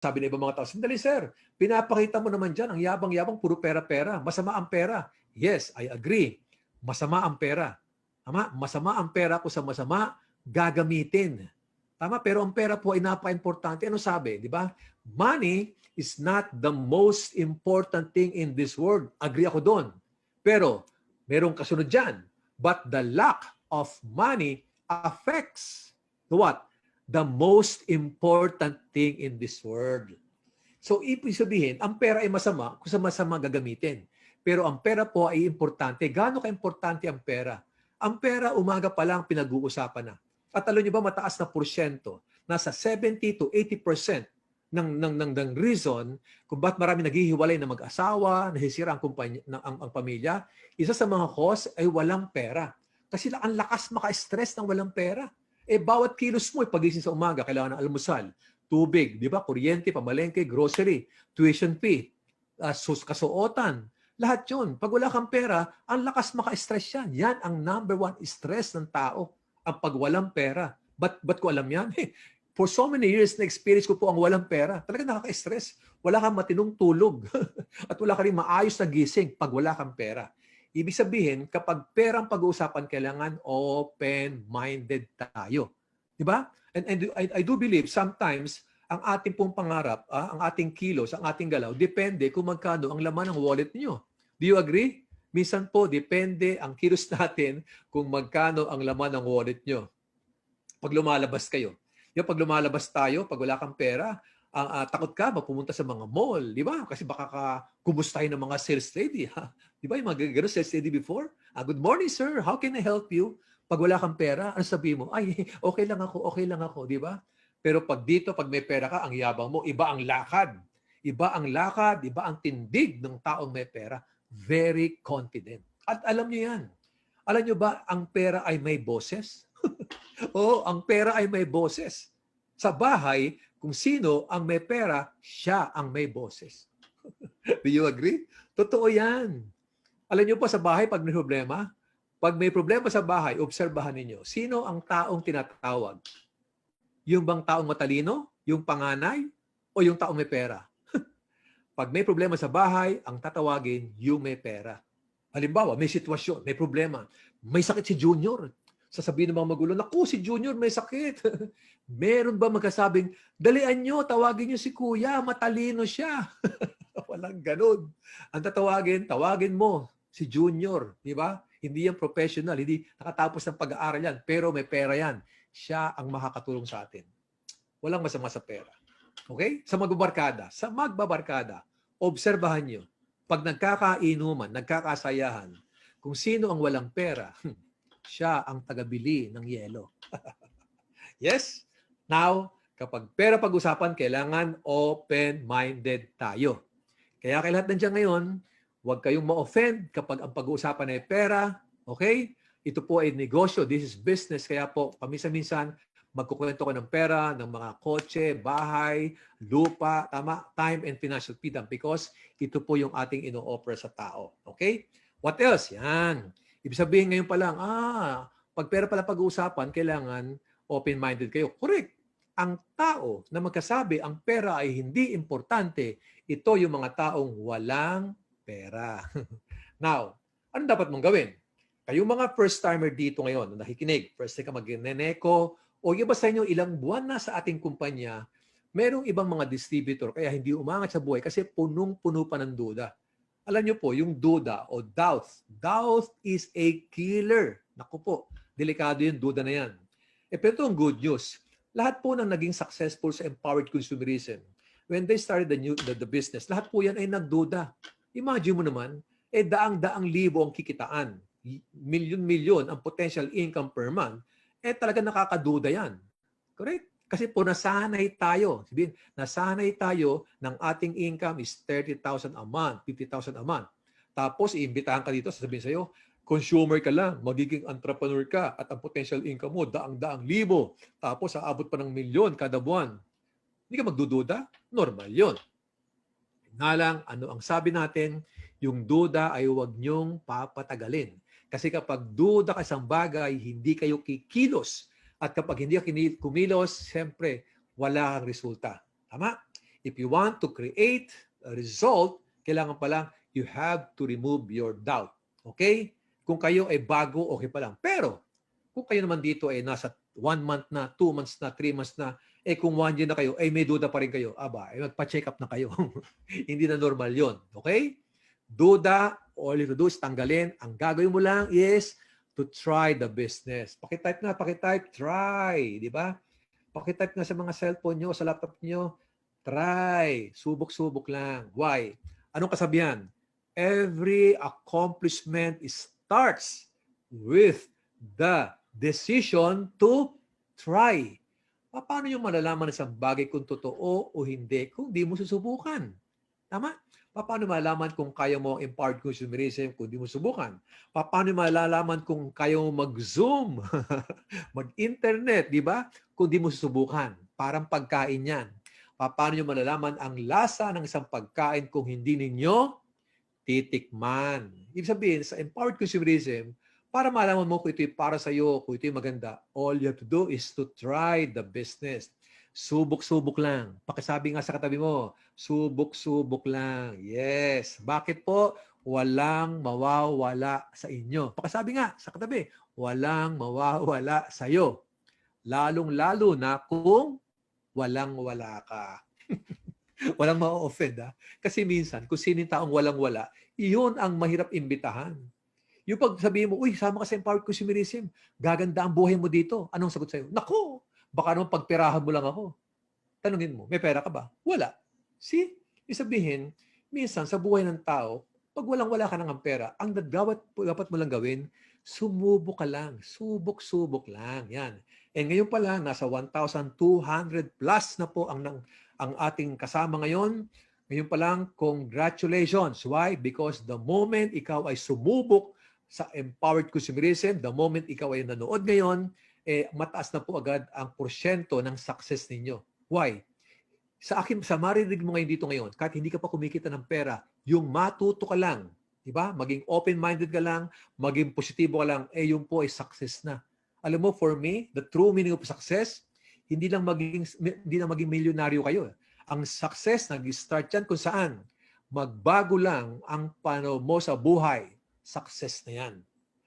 Sabi ng ibang mga tao, sandali sir, pinapakita mo naman dyan, ang yabang-yabang, puro pera-pera. Masama ang pera. Yes, I agree. Masama ang pera. Tama? Masama ang pera kung sa masama gagamitin. Tama? Pero ang pera po ay napaka-importante. Ano sabi? Di ba? Money is not the most important thing in this world. Agree ako doon. Pero, merong kasunod dyan. But the lack of money affects what? The most important thing in this world. So, ibig sabihin, ang pera ay masama kung sa masama gagamitin. Pero ang pera po ay importante. Gaano ka-importante ang pera? Ang pera, umaga pa lang pinag-uusapan na. At alam niyo ba, mataas na porsyento, nasa 70 to 80% ng reason kung bakit marami naghihiwalay na mag-asawa, nahisira ang pamilya, isa sa mga cause ay walang pera. Kasi ang lakas maka-stress ng walang pera. Bawat kilos mo, pagising sa umaga, kailangan ng almusal, tubig, di ba? Kuryente, pamalengke, grocery, tuition fee, kasuotan. Lahat yun. Pag wala kang pera, ang lakas maka-stress yan. Yan ang number one stress ng tao, ang pagwalang pera. Ba't ko alam yan? For so many years na experience ko po ang walang pera. Talaga nakaka-stress. Wala kang matinong tulog. At wala ka rin maayos na gising pag wala kang pera. Ibig sabihin, kapag perang pag-uusapan, kailangan open-minded tayo. Di ba? And I do believe sometimes ang ating pong pangarap, ang ating kilos, ang ating galaw, depende kung magkano ang laman ng wallet niyo. Do you agree? Minsan po, depende ang kilos natin kung magkano ang laman ng wallet niyo. Pag lumalabas kayo. Yung pag lumalabas tayo, pag wala kang pera, takot ka ba pumunta sa mga mall, di ba? Kasi baka kumustahin ng mga sales lady. Ha? Di ba yung mga gano'n sales lady before? Good morning, sir. How can I help you? Pag wala kang pera, ano sabihin mo? Ay, okay lang ako, di ba? Pero pag dito, pag may pera ka, ang yabang mo, iba ang lakad. Iba ang lakad, iba ang tindig ng taong may pera. Very confident. At alam niyo yan. Alam niyo ba, ang pera ay may boses? Oo, ang pera ay may boses. Sa bahay, kung sino ang may pera, siya ang may boses. Do you agree? Totoo yan. Alam niyo po sa bahay, pag may problema sa bahay, obserbahan ninyo, sino ang taong tinatawag? Yung bang taong matalino? Yung panganay? O yung taong may pera? Pag may problema sa bahay, ang tatawagin, yung may pera. Halimbawa, may sitwasyon, may problema. May sakit si Junior. Sasabihin ng mga magulo, naku, si Junior may sakit. Meron ba magkasabing, dalian nyo, tawagin nyo si Kuya, matalino siya. Walang ganun. Ang tawagin mo si Junior, di ba? Hindi yan professional, hindi nakatapos ng pag-aaral yan, pero may pera yan. Siya ang makakatulong sa atin. Walang masama sa pera. Okay? Sa magbabarkada, obserbahan nyo, pag nagkakainuman, nagkakasayahan, kung sino ang walang pera, siya ang tagabili ng yelo. Yes? Now, kapag pera pag-usapan, kailangan open-minded tayo. Kaya kay lahat nandiyan ngayon, huwag kayong ma-offend kapag ang pag-uusapan ay pera. Okay? Ito po ay negosyo. This is business. Kaya po, paminsan-minsan, magkukwento ko ng pera, ng mga kotse, bahay, lupa, tama, time and financial freedom because ito po yung ating ino-offer sa tao. Okay? What else? Yan. Ibig sabihin ngayon pa lang, pag pera pala pag-uusapan, kailangan open-minded kayo. Correct. Ang tao na magkasabi ang pera ay hindi importante, ito yung mga taong walang pera. Now, ano dapat mong gawin? Kayong mga first-timer dito ngayon na nakikinig, first time ka mag-Neneco, o iba sa inyo ilang buwan na sa ating kumpanya, merong ibang mga distributor kaya hindi umangat sa buhay kasi punong-puno pa ng duda. Alam niyo po, yung duda o doubt is a killer. Naku po, delikado yung duda na yan. Pero ito ang good news. Lahat po ng naging successful sa empowered consumerism, when they started the business, lahat po yan ay nagduda. Imagine mo naman, daang-daang libo ang kikitaan. Milyon-milyon ang potential income per month. Talaga nakakaduda yan. Correct? Kasi po nasanay tayo. Sabihin, nasanay tayo ng ating income is 30,000 a month, 50,000 a month. Tapos, iimbitahan ka dito, sasabihin sa'yo, consumer ka lang, magiging entrepreneur ka, at ang potential income mo, daang-daang libo. Tapos, aabot pa ng milyon kada buwan. Hindi ka magdududa? Normal yon. Nga lang, ano ang sabi natin? Yung duda ay huwag niyong papatagalin. Kasi kapag duda ka sa bagay, hindi kayo kikilos. At kapag hindi ka kumilos, siyempre, wala kang resulta. Tama? If you want to create a result, kailangan pa lang, you have to remove your doubt. Okay? Kung kayo ay bago, okay pa lang. Pero, kung kayo naman dito ay nasa 1 month na, 2 months na, 3 months na, kung 1 year na kayo, may duda pa rin kayo, magpa-check up na kayo. Hindi na normal yon. Okay? Duda, all you have to do is tanggalin. Ang gagawin mo lang is to try the business. Pakitype, try. Di ba? Pakitype nga sa mga cellphone nyo, sa laptop nyo, try. Subok-subok lang. Why? Anong kasabihan? Every accomplishment starts with the decision to try. Paano nyo malalaman sa bagay kung totoo o hindi kung di mo susubukan? Tama? Paano malalaman kung kaya mo empowered consumerism kung di mo subukan? Paano malalaman kung kaya mo mag-Zoom, mag-internet, di ba? Kung di mo susubukan. Parang pagkain yan. Paano nyo malalaman ang lasa ng isang pagkain kung hindi ninyo titikman? Ibig sabihin, sa empowered consumerism, para malaman mo kung ito'y para sa iyo, kung ito'y maganda, all you have to do is to try the business. Subok-subok lang. Pakisabi nga sa katabi mo, subok-subok lang. Yes. Bakit po? Walang mawawala sa inyo. Pakisabi nga sa katabi, walang mawawala sa iyo. Lalong-lalo na kung walang-wala ka. Walang ma-offend, ha? Kasi minsan, kung sino yung taong walang-wala, iyon ang mahirap imbitahan. Yung pag sabihin mo, uy, sama ka sa empowered consumerism, gaganda ang buhay mo dito. Anong sagot sa'yo? Naku, baka naman pagperahan mo lang ako. Tanungin mo, may pera ka ba? Wala. See? Isabihin, minsan sa buhay ng tao, pag walang-wala ka ng pera, ang dapat mo lang gawin, sumubok ka lang. Subok-subok lang. Yan. And ngayon pa lang, nasa 1,200 plus na po ang ating kasama ngayon. Ngayon pa lang, congratulations. Why? Because the moment ikaw ay sumubok sa empowered consumerism, the moment ikaw ay nanood ngayon, mataas na po agad ang porsyento ng success ninyo. Why? Sa marinig mo ngayon dito ngayon, kahit hindi ka pa kumikita ng pera, yung matuto ka lang, di ba? Maging open-minded ka lang, maging positibo ka lang, yun po ay success na. Alam mo, for me, the true meaning of success, hindi lang maging milyonaryo kayo. Ang success, nag-start yan kung saan magbago lang ang paano mo sa buhay. Success na yan.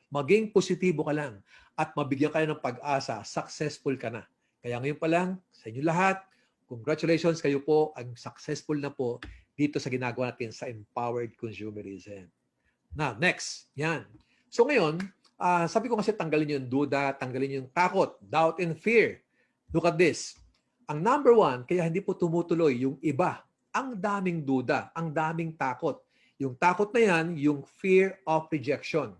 Maging positibo ka lang at mabigyan kayo ng pag-asa, successful ka na. Kaya ngayon pa lang, sa inyo lahat, congratulations, kayo po ang successful na po dito sa ginagawa natin sa empowered consumerism. Now, next. Yan. So ngayon, sabi ko kasi tanggalin yung duda, tanggalin yung takot, doubt and fear. Look at this. Ang number 1, kaya hindi po tumutuloy yung iba. Ang daming duda, ang daming takot. Yung takot na yan, yung fear of rejection.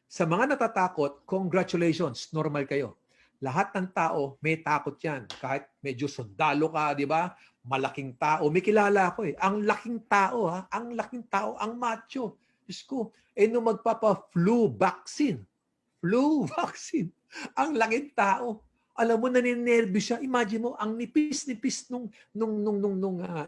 Sa mga natatakot, congratulations, normal kayo. Lahat ng tao may takot yan. Kahit medyo sundalo ka, di ba? Malaking tao. May kilala ako eh. Ang laking tao, ha? Ang laking tao, ang macho. Diyos ko, nung magpapa-flu vaccine. Flu vaccine. Ang laking tao. Alam mo, naninervous siya. Imagine mo, ang nipis-nipis nung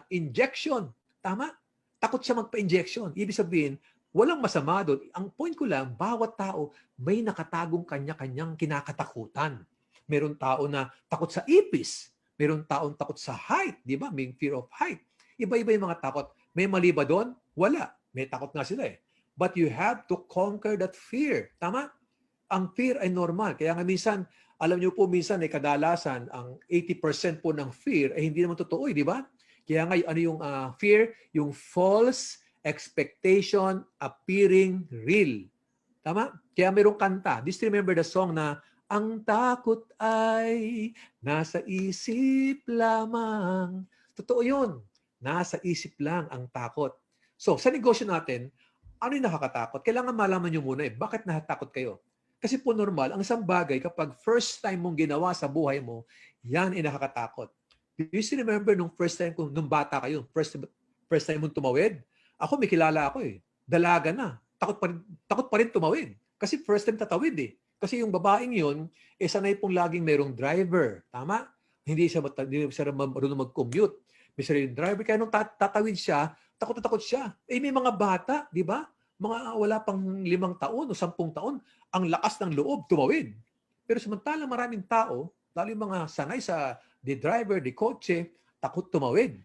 injection. Tama? Takot siya magpa-injection. Ibig sabihin, walang masama doon. Ang point ko lang, bawat tao may nakatagong kanya-kanyang kinakatakutan. Meron tao na takot sa ipis. Meron taong takot sa height. Di ba? May fear of height. Iba-iba yung mga takot. May mali ba doon? Wala. May takot nga sila eh. But you have to conquer that fear. Tama? Ang fear ay normal. Kaya nga minsan, alam niyo po minsan ay kadalasan ang 80% po ng fear ay hindi naman totoo, di ba? Kaya nga ano yung fear? Yung false expectation appearing real. Tama? Kaya mayroong kanta. Do you remember the song na ang takot ay nasa isip lamang. Totoo yun. Nasa isip lang ang takot. So, sa negosyo natin, ano yung nakakatakot? Kailangan malaman nyo muna bakit natatakot kayo? Kasi po normal, ang isang bagay kapag first time mong ginawa sa buhay mo, yan ay nakakatakot. Do you still remember nung first time, nung bata kayo, first time mong tumawid? Ako, may kilala ako eh. Dalaga na. Takot pa rin tumawid. Kasi first time tatawid eh. Kasi yung babaeng yun, sanay pong laging mayroong driver. Tama? Hindi siya marunong mag-commute. May sariling driver. Kaya nung tatawid siya, takot na takot siya. May mga bata, di ba? Mga wala pang 5 taon o 10 taon, ang lakas ng loob tumawid. Pero samantalang maraming tao, lalo yung mga sanay sa the driver, the kotse, takot tumawid.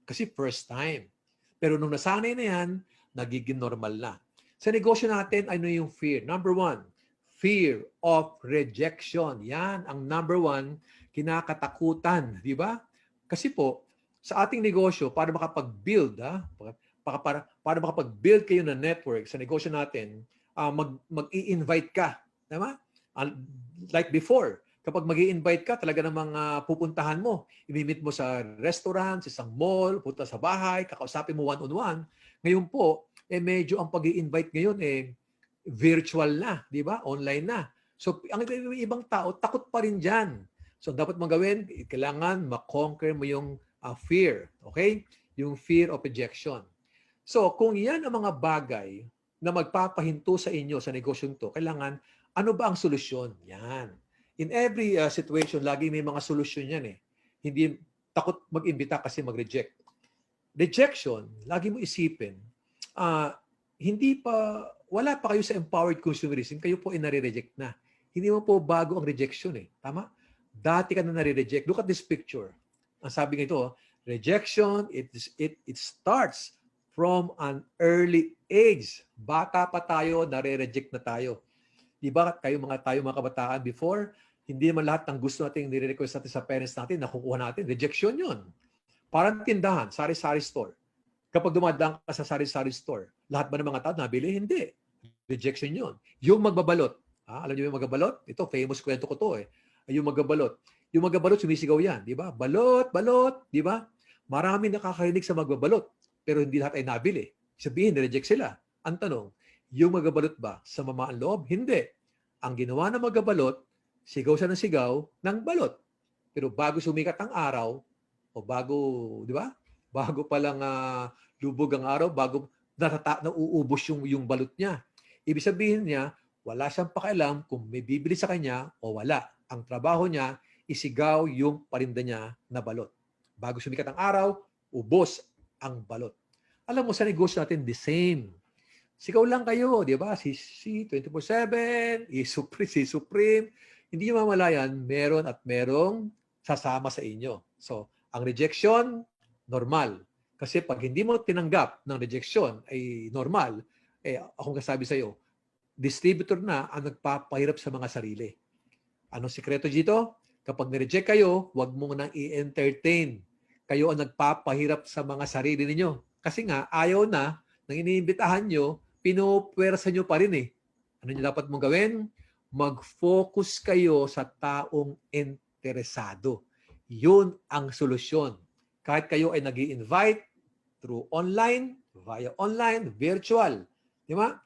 Kasi first time. Pero nung nasanay na yan, nagiging normal na. Sa negosyo natin, ano yung fear? Number one, fear of rejection. Yan ang number one, kinakatakutan. Di ba? Kasi po, sa ating negosyo, para makapag-build, para makapag-build kayo ng network sa negosyo natin, mag-i-invite ka. Tama? Like before, kapag mag-i-invite ka, talaga namang pupuntahan mo. Imimit mo sa restaurant, sa isang mall, punta sa bahay, kakausapin mo one-on-one. Ngayon po, medyo ang pag-i-invite ngayon virtual na, di ba? Online na. So, ang ibang tao, takot pa rin dyan. So, dapat mong gawin, kailangan makonquer mo yung fear. Okay? Yung fear of rejection. So, kung yan ang mga bagay na magpapahinto sa inyo sa negosyong to, kailangan, ano ba ang solusyon? Yan. In every situation, lagi may mga solusyon yan eh. Hindi takot mag-imbita kasi mag-reject. Rejection, lagi mo isipin, wala pa kayo sa empowered consumerism, kayo po nare-reject na. Hindi mo po bago ang rejection eh. Tama? Dati ka na nare-reject. Look at this picture. Ang sabi nga ito, rejection, it starts from an early age. Bata pa tayo, nare-reject na tayo. Di ba tayo mga kabataan before, hindi naman lahat ng gusto natin nire-request natin sa parents natin, nakukuha natin. Rejection yun. Parang tindahan, sari-sari store. Kapag dumadaan ka sa sari-sari store, lahat ba ng mga tao nabili? Hindi. Rejection yun. Yung magbabalot. Alam niyo yung magbabalot? Ito, famous kwento ko to eh. Yung magbabalot. Yung magbabalot, sumisigaw yan. Di ba? Balot, balot. Di ba? Marami nakakarinig sa magbabalot. Pero hindi lahat ay nabili. Sabihin, nireject sila. Ang tanong, yung magbabalot ba sa mamaan loob? Hindi. Ang ginawa ng magbabalot, sigaw siya ng sigaw ng balot. Pero bago sumikat ang araw, o bago, di ba? Bago pa lang lubog ang araw, bago nauubos yung balot niya. Ibig sabihin niya, wala siyang pakialam kung may bibili sa kanya o wala. Ang trabaho niya, isigaw yung parinda niya na balot. Bago sumikat ang araw, ubos ang balot. Alam mo, sa negosyo natin, the same. Sigaw lang kayo, di ba? Si 24/7, si Supreme. Hindi nyo mamalayan, meron at merong sasama sa inyo. So, ang rejection, normal. Kasi pag hindi mo tinanggap ng rejection ay normal, akong kasabi sa iyo, distributor na ang nagpapahirap sa mga sarili. Anong sikreto dito? Kapag nireject kayo, huwag mo nang i-entertain. Kayo ang nagpapahirap sa mga sarili ninyo. Kasi nga, ayaw na, nang iniimbitahan nyo, pinupwersa nyo pa rin eh. Ano nyo dapat mong gawin? Mag-focus kayo sa taong interesado. Yun ang solusyon. Kahit kayo ay nag-i-invite through online, via online, virtual. Di ba?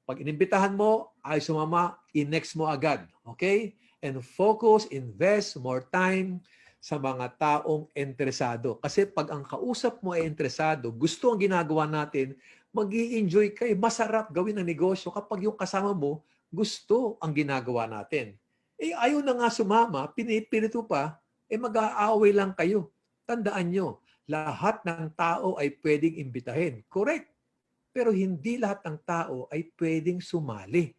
Pag inimbitahan mo, ay sumama, i-next mo agad. Okay? And focus, invest more time sa mga taong interesado. Kasi pag ang kausap mo ay interesado, gusto ang ginagawa natin, mag-i-enjoy kayo. Masarap gawin ang negosyo kapag yung kasama mo, gusto ang ginagawa natin. Ayaw na nga sumama, pinipilito pa, mag-aaway lang kayo. Tandaan nyo, lahat ng tao ay pwedeng imbitahin. Correct. Pero hindi lahat ng tao ay pwedeng sumali.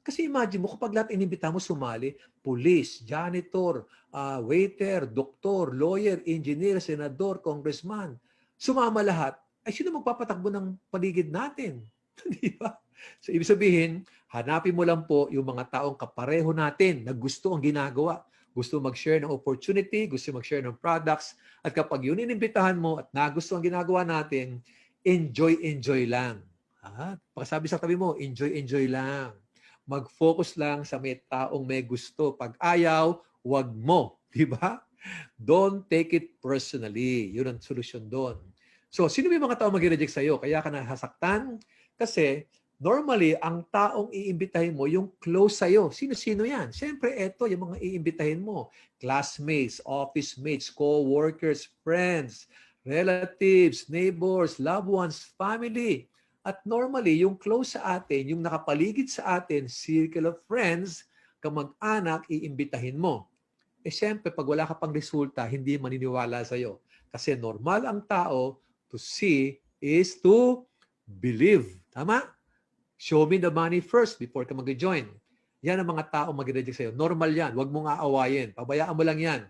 Kasi imagine mo, kapag lahat inimbita mo sumali, police, janitor, waiter, doktor, lawyer, engineer, senador, congressman, sumama lahat, ay sino magpapatakbo ng paligid natin? Di ba? So, ibig sabihin, hanapin mo lang po yung mga taong kapareho natin na gusto ang ginagawa. Gusto mag-share ng opportunity, gusto mag-share ng products. At kapag yun inimbitahan mo at nagusto ang ginagawa natin, enjoy lang. Pagsabi sa tabi mo, enjoy lang. Mag-focus lang sa may taong may gusto. Pag ayaw, wag mo. Di ba? Don't take it personally. Yun ang solusyon doon. So, sino may mga taong mag-reject sa'yo? Kaya ka nasasaktan? Kasi, normally, ang taong iimbitahin mo, yung close sa'yo. Sino-sino yan? Siyempre, eto, yung mga iimbitahin mo. Classmates, office mates, co-workers, friends, relatives, neighbors, loved ones, family. At normally, yung close sa atin, yung nakapaligid sa atin, circle of friends, kamag-anak, iimbitahin mo. Siyempre, pag wala ka pang resulta, hindi maniniwala sa'yo. Kasi normal ang tao to see is to believe. Tama? Show me the money first before ka mag-join. Yan ang mga tao mag-reject sa'yo. Normal yan. Huwag mong aawayin. Pabayaan mo lang yan.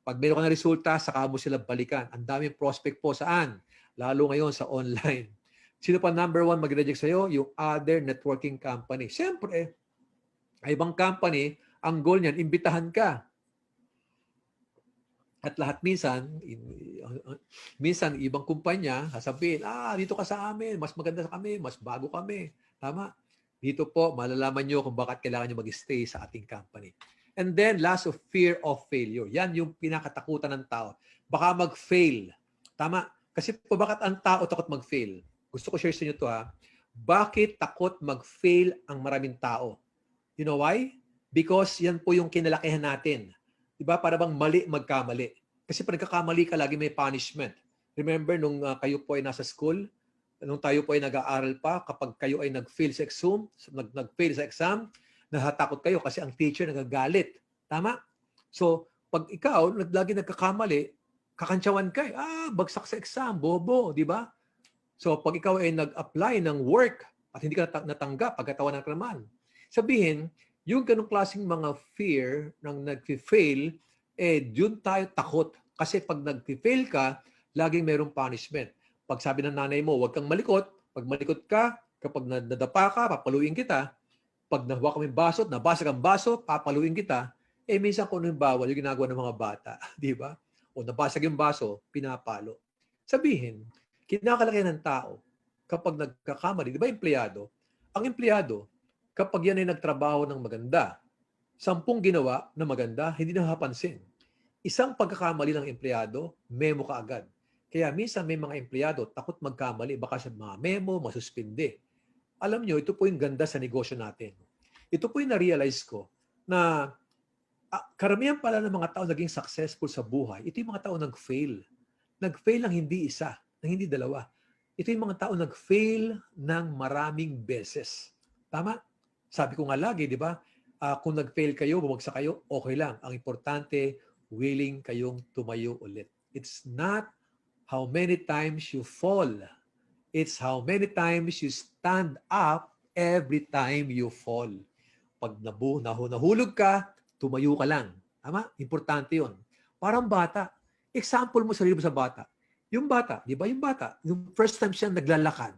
Pag meron ka na resulta, saka mo sila balikan. Ang daming prospect po saan? Lalo ngayon sa online. Sino pa number one mag-reject sa'yo? Yung other networking company. Siyempre, ay ibang company, ang goal niyan, imbitahan ka. At lahat minsan ibang kumpanya, sasabihin, dito ka sa amin, mas maganda sa kami, mas bago kami. Tama? Dito po, malalaman nyo kung bakit kailangan nyo mag-stay sa ating company. And then, last of fear of failure. Yan yung pinakatakutan ng tao. Baka mag-fail. Tama? Kasi po, bakit ang tao takot mag-fail? Gusto ko share sa inyo to ha. Bakit takot mag-fail ang maraming tao? You know why? Because yan po yung kinalakihan natin. Diba? Para bang mali magkamali. Kasi pag nagkakamali ka, lagi may punishment. Remember, nung kayo po ay nasa school, nung tayo po ay nag-aaral pa, kapag kayo ay nag-fail sa exam, nag-fail sa exam, nahatakot kayo kasi ang teacher nagagalit. Tama? So, pag ikaw, lagi nagkakamali, kakantsawan ka. Bagsak sa exam, bobo, di ba? So, pag ikaw ay nag-apply ng work at hindi ka natanggap, pagkatawa ng naman, sabihin, yung ganong klaseng mga fear ng nag-fail, yun tayo takot. Kasi pag nag-fail ka, laging mayroong punishment. Pag sabi ng nanay mo, huwag kang malikot. Pag malikot ka, kapag nadapa ka, papaluin kita. Pag nahawa kami baso, nabasag ang baso, papaluin kita. Minsan kung ano yung bawal, yung ginagawa ng mga bata. Di ba? O nabasag yung baso, pinapalo. Sabihin, kinakalakihan ng tao kapag nagkakamali. Di ba empleyado? Ang empleyado, kapag yan ay nagtrabaho ng maganda, 10 ginawa na maganda, hindi napapansin. Isang pagkakamali ng empleyado, memo ka agad. Kaya minsan may mga empleyado takot magkamali, baka sa mga memo, masuspinde. Alam nyo, ito po yung ganda sa negosyo natin. Ito po yung na-realize ko na karamihan pala ng mga tao naging successful sa buhay. Ito yung mga tao nag-fail. Nag-fail ng hindi isa, ng hindi dalawa. Ito yung mga tao nag-fail ng maraming beses. Tama? Sabi ko nga lagi, di ba? Kung nag-fail kayo, bumagsak kayo, okay lang. Ang importante, willing kayong tumayo ulit. It's not how many times you fall. It's how many times you stand up every time you fall. Pag nahulog ka, tumayo ka lang. Tama? Importante yun. Parang bata. Example mo sarili mo sa bata. Yung bata, di ba yung bata, yung first time siya naglalakad,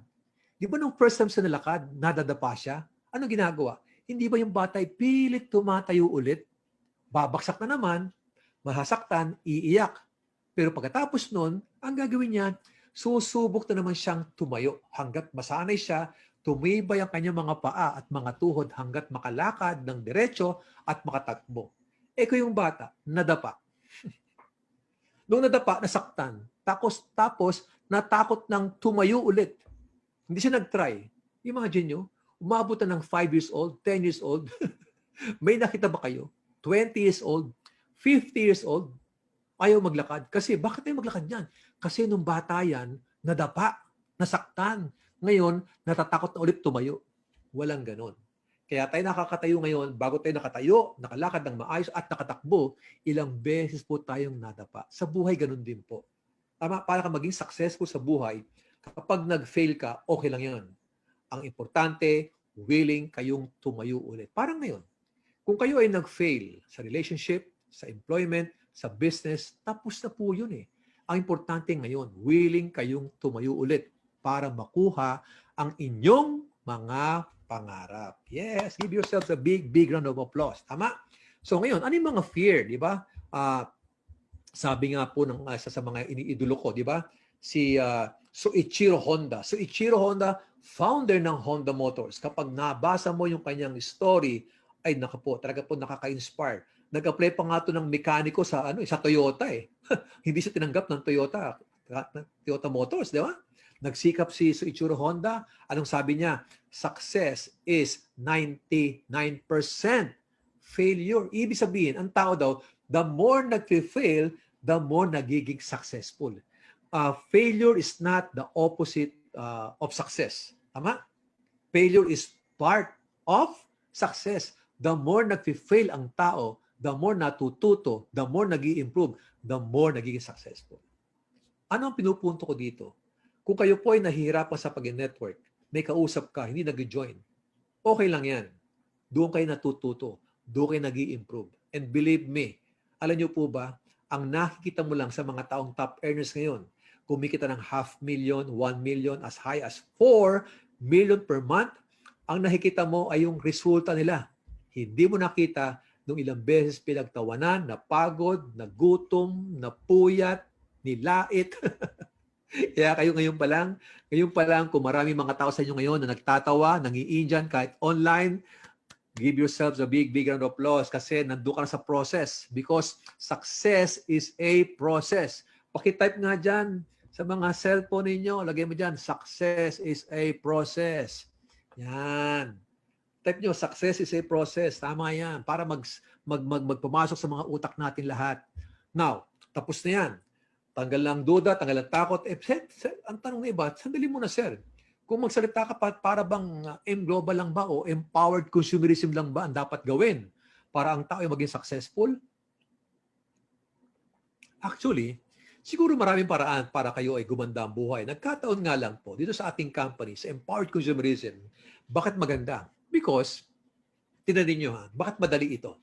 di ba nung first time siya nalakad, nadadapa siya? Ano ginagawa? Hindi ba yung bata ay pilit tumatayo ulit? Babaksak na naman, mahasaktan, iiyak. Pero pagkatapos nun, ang gagawin niya, susubok na naman siyang tumayo hanggat masanay siya, tumibay ang kanyang mga paa at mga tuhod hanggat makalakad ng diretso at makatakbo. Kung yung bata, nadapa. Nung nadapa, nasaktan. Tapos natakot ng tumayo ulit. Hindi siya nag-try. Imagine nyo, umabot na ng 5 years old, 10 years old. May nakita ba kayo? 20 years old, 50 years old, ayaw maglakad. Kasi, bakit tayo maglakad yan? Kasi nung bata yan, nadapa, nasaktan. Ngayon, natatakot na ulit tumayo. Walang ganon. Kaya tayo nakakatayo ngayon, bago tayo nakatayo, nakalakad ng maayos at nakatakbo, ilang beses po tayong nadapa. Sa buhay, ganon din po. Tama, para ka maging successful sa buhay, kapag nag-fail ka, okay lang yan. Ang importante, willing kayong tumayo ulit. Parang ngayon, kung kayo ay nag-fail sa relationship, sa employment, sa business, tapos na po yun eh. Ang importante ngayon, willing kayong tumayo ulit para makuha ang inyong mga pangarap. Yes, give yourselves a big, big round of applause. Tama? So ngayon, ano yung mga fear, di ba? Sabi nga po ng isa sa mga iniidolo ko, di ba? Si Soichiro Honda. Soichiro Honda, founder ng Honda Motors. Kapag nabasa mo yung kanyang story, ay naka po, talaga po nakaka-inspire. Nag-apply pa nga ito ng mekaniko sa sa Toyota eh. Hindi siya tinanggap ng Toyota Motors, di ba? Nagsikap si Soichiro Honda. Anong sabi niya? Success is 99% failure. Ibig sabihin, ang tao daw, the more nag-fail, the more nagiging successful. Failure is not the opposite of success. Tama? Failure is part of success. The more nag-fail ang tao, the more natututo, the more nag-i-improve, the more nagiging successful. Ano ang pinupunto ko dito? Kung kayo po ay nahihirapan sa pag-network, may kausap ka, hindi nag-join, okay lang yan. Doon kayo natututo, doon kayo nag-i-improve. And believe me, alam niyo po ba, ang nakikita mo lang sa mga taong top earners ngayon, kumikita ng 500,000, 1 million, as high as 4 million per month, ang nakikita mo ay yung resulta nila. Hindi mo nakita nung ilang beses pinagtawanan, napagod, nagutom, napuyat, nilait. Kaya kayo ngayon pa lang, kung marami mga tao sa inyo ngayon na nagtatawa, nangiinjan kahit online, give yourselves a big, big round of applause kasi nandun ka na sa process because success is a process. Pakitype nga dyan sa mga cellphone ninyo, lagay mo dyan, success is a process. Yan. Type nyo, success is a process. Tama yan. Para magpumasok sa mga utak natin lahat. Now, tapos na yan. Tanggal lang duda, tanggal lang takot. Ang tanong na iba, sandali muna sir. Kung magsalita ka para bang M-Global lang ba o empowered consumerism lang ba ang dapat gawin para ang tao ay maging successful? Actually, siguro maraming paraan para kayo ay gumanda ang buhay. Nagkataon nga lang po, dito sa ating company, sa empowered consumerism, bakit maganda? Because, tinanin nyo ha, bakit madali ito?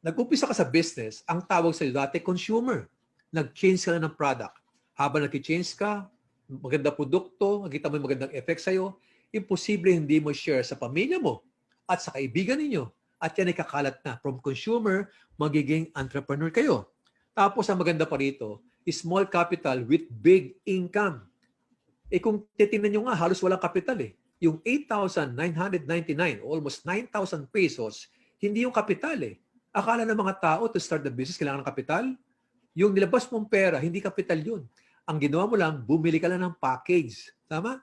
Nag-umpisa ka sa business, ang tawag sa iyo dati, consumer. Nag-change ka na ng product. Habang nag-change ka, maganda produkto, nakita mo yung magandang effect sa'yo, imposible hindi mo share sa pamilya mo at sa kaibigan ninyo. At yan ay kakalat na. From consumer, magiging entrepreneur kayo. Tapos ang maganda pa rito, small capital with big income. Kung titingnan nyo nga, halos walang kapital eh. Yung 8,999, almost 9,000 pesos, hindi yung kapital eh. Akala ng mga tao to start the business, kailangan ng kapital. Yung nilabas mong pera, hindi kapital yun. Ang ginawa mo lang, bumili ka lang ng package. Tama?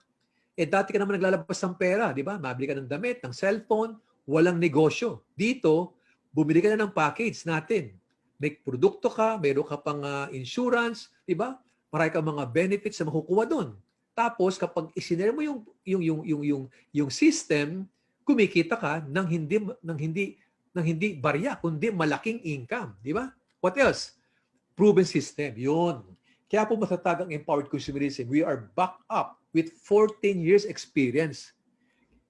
Dati ka naman naglalabas ng pera, di ba? Mabili ka ng damit, ng cellphone, walang negosyo. Dito, bumili ka na ng package natin. May produkto ka, mayroon ka pang insurance, di ba? Marami kang mga benefits na makukuha doon. Tapos kapag isinare mo yung system, kumikita ka ng hindi barya, kundi malaking income, di ba? What else? Proven system. Yun. Kaya po matatag ang empowered consumerism. We are backed up with 14 years experience.